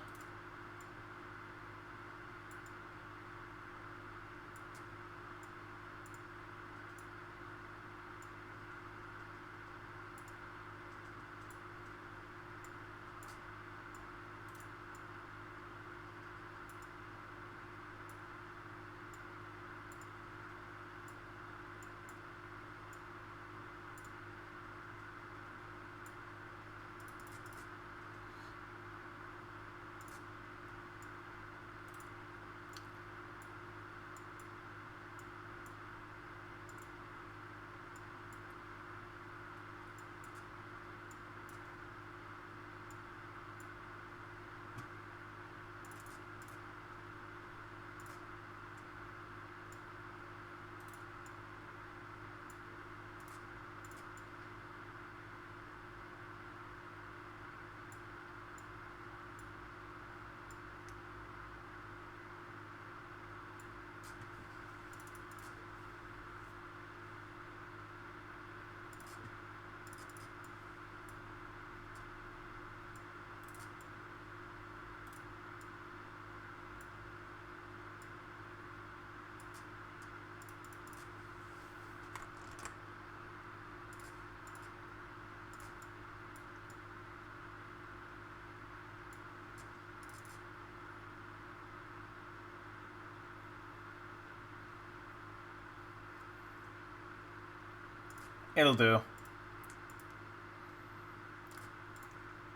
It'll do.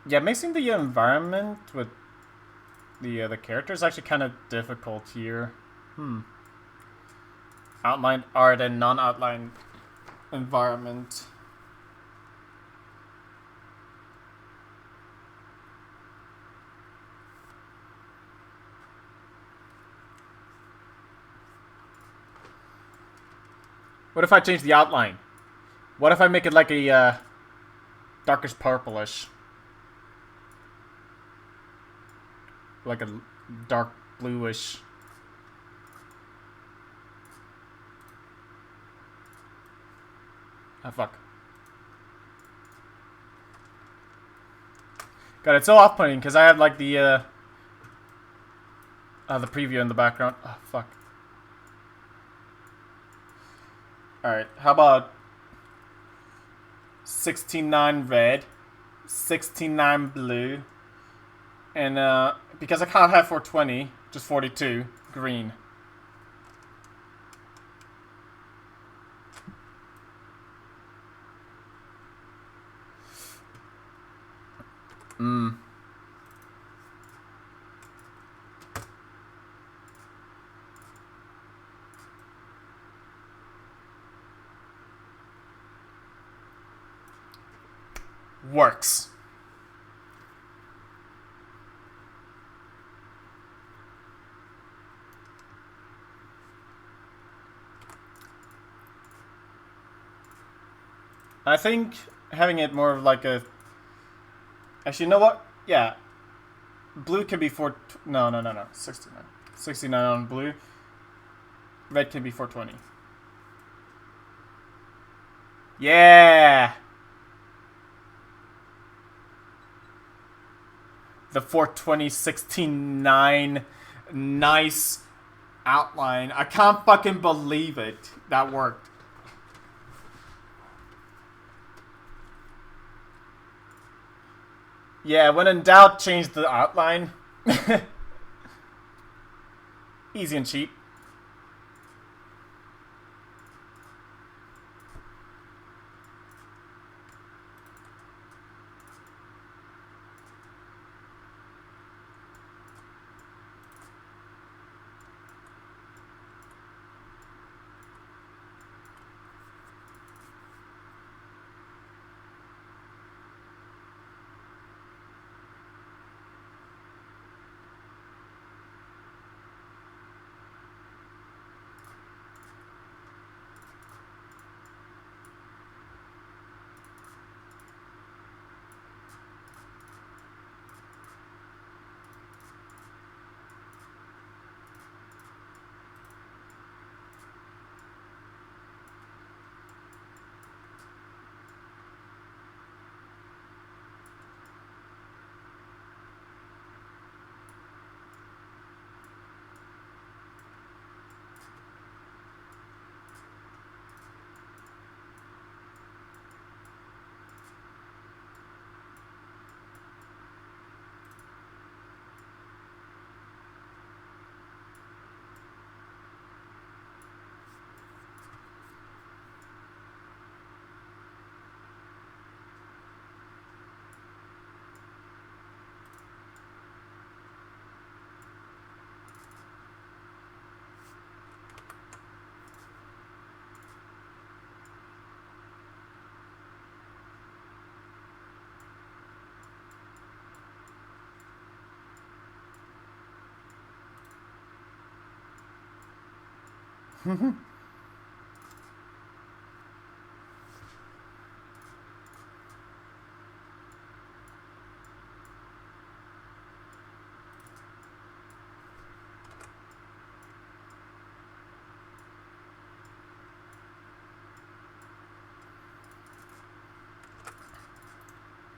Yeah, mixing the environment with the characters is actually kind of difficult here. Outlined art and non-outlined environment. What if I change the outline? What if I make it like a darkish purplish? Like a dark bluish. Ah, fuck. God, it's so off-putting because I had like the preview in the background. Oh, fuck. Alright, how about 69 red, 69 blue, and because I can't have 420, just 42 green. Works. I think having it more of like a... Actually, you know what? Yeah. Blue can be 4... No. 69. 69 on blue. Red can be 420. Yeah! The 420 16.9 nice outline. I can't fucking believe it. That worked. Yeah, when in doubt, change the outline. Easy and cheap.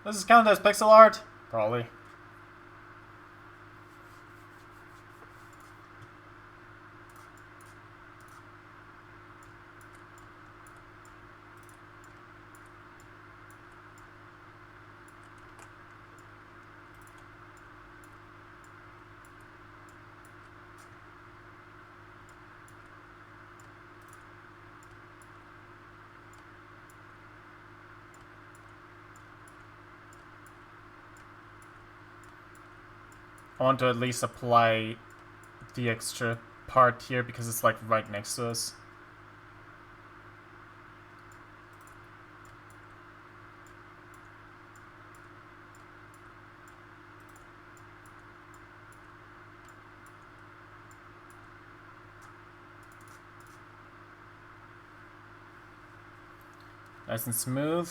Does this count as pixel art? Probably. I want to at least apply the extra part here because it's like right next to us. Nice and smooth.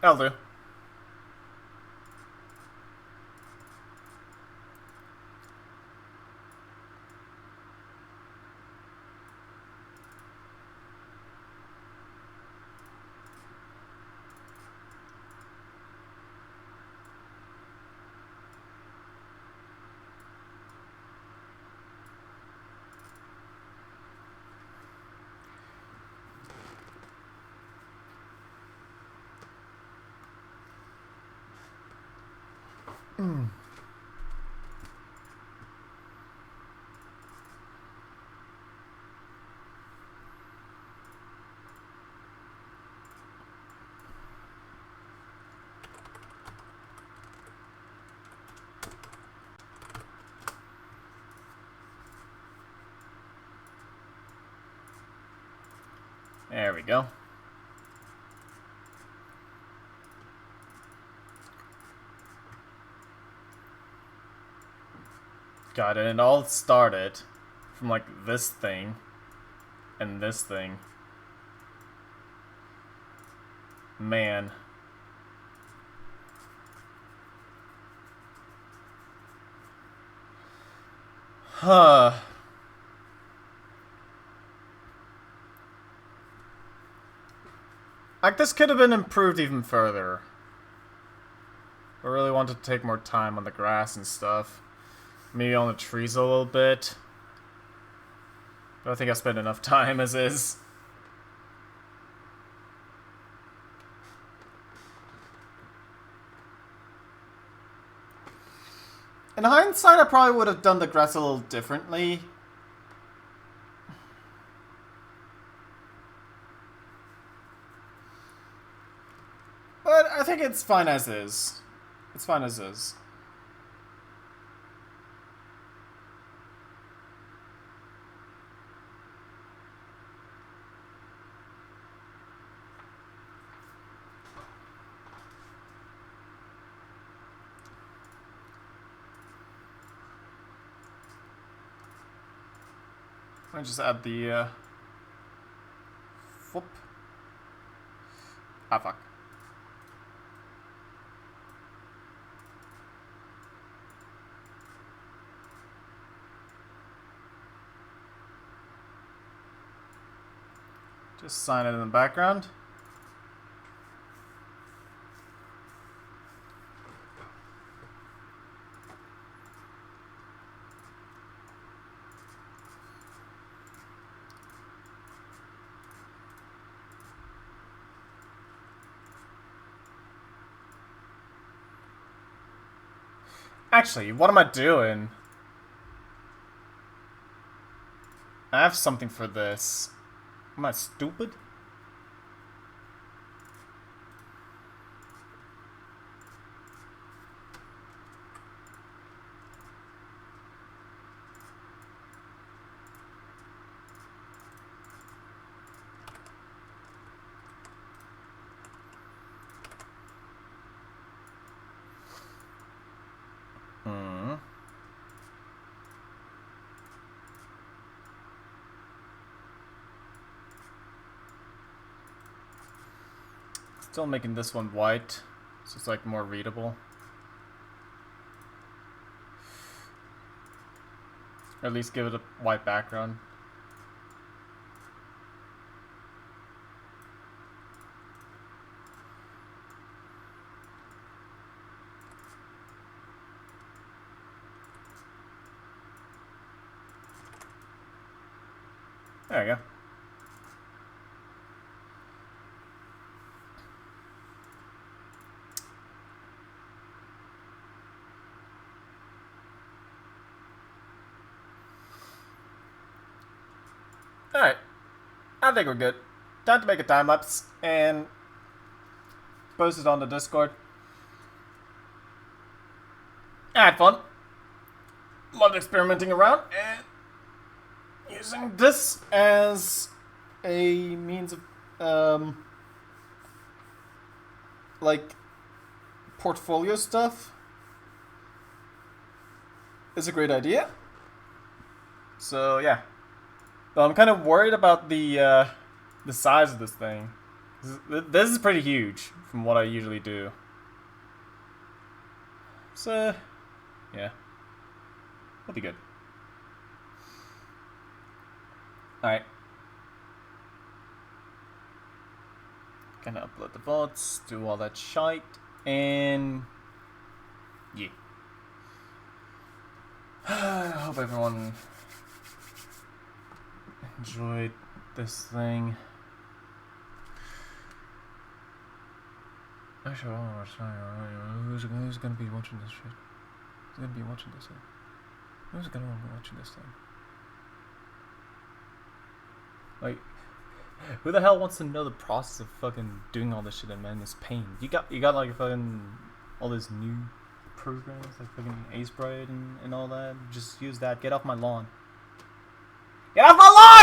I'll do. There we go. Got it. It all started from like this thing and this thing. Man. Huh. Like, this could have been improved even further. I really wanted to take more time on the grass and stuff. Maybe on the trees a little bit. But I think I spent enough time as is. In hindsight, I probably would have done the grass a little differently. But I think it's fine as is. It's fine as is. Let me just add the, whoop. Ah, fuck. Just sign it in the background. Actually, what am I doing? I have something for this. Am I stupid? Still making this one white, so it's like more readable. Or at least give it a white background. There we go. Alright. I think we're good. Time to make a time lapse and post it on the Discord. I had fun. Loved experimenting around and using this as a means of like portfolio stuff is a great idea. So yeah. Though I'm kind of worried about the size of this thing. This is pretty huge from what I usually do. So, yeah. We'll be good. Alright. Gonna upload the VODs, do all that shite, and... yeah. I hope everyone enjoyed this thing. Actually, who's gonna be watching this shit? Who's gonna be watching this thing? Who's gonna be watching this thing? Like, who the hell wants to know the process of fucking doing all this shit and man this pain? You got like fucking all these new programs like fucking Ace Bright and all that. Just use that. Get off my lawn. Get off my lawn!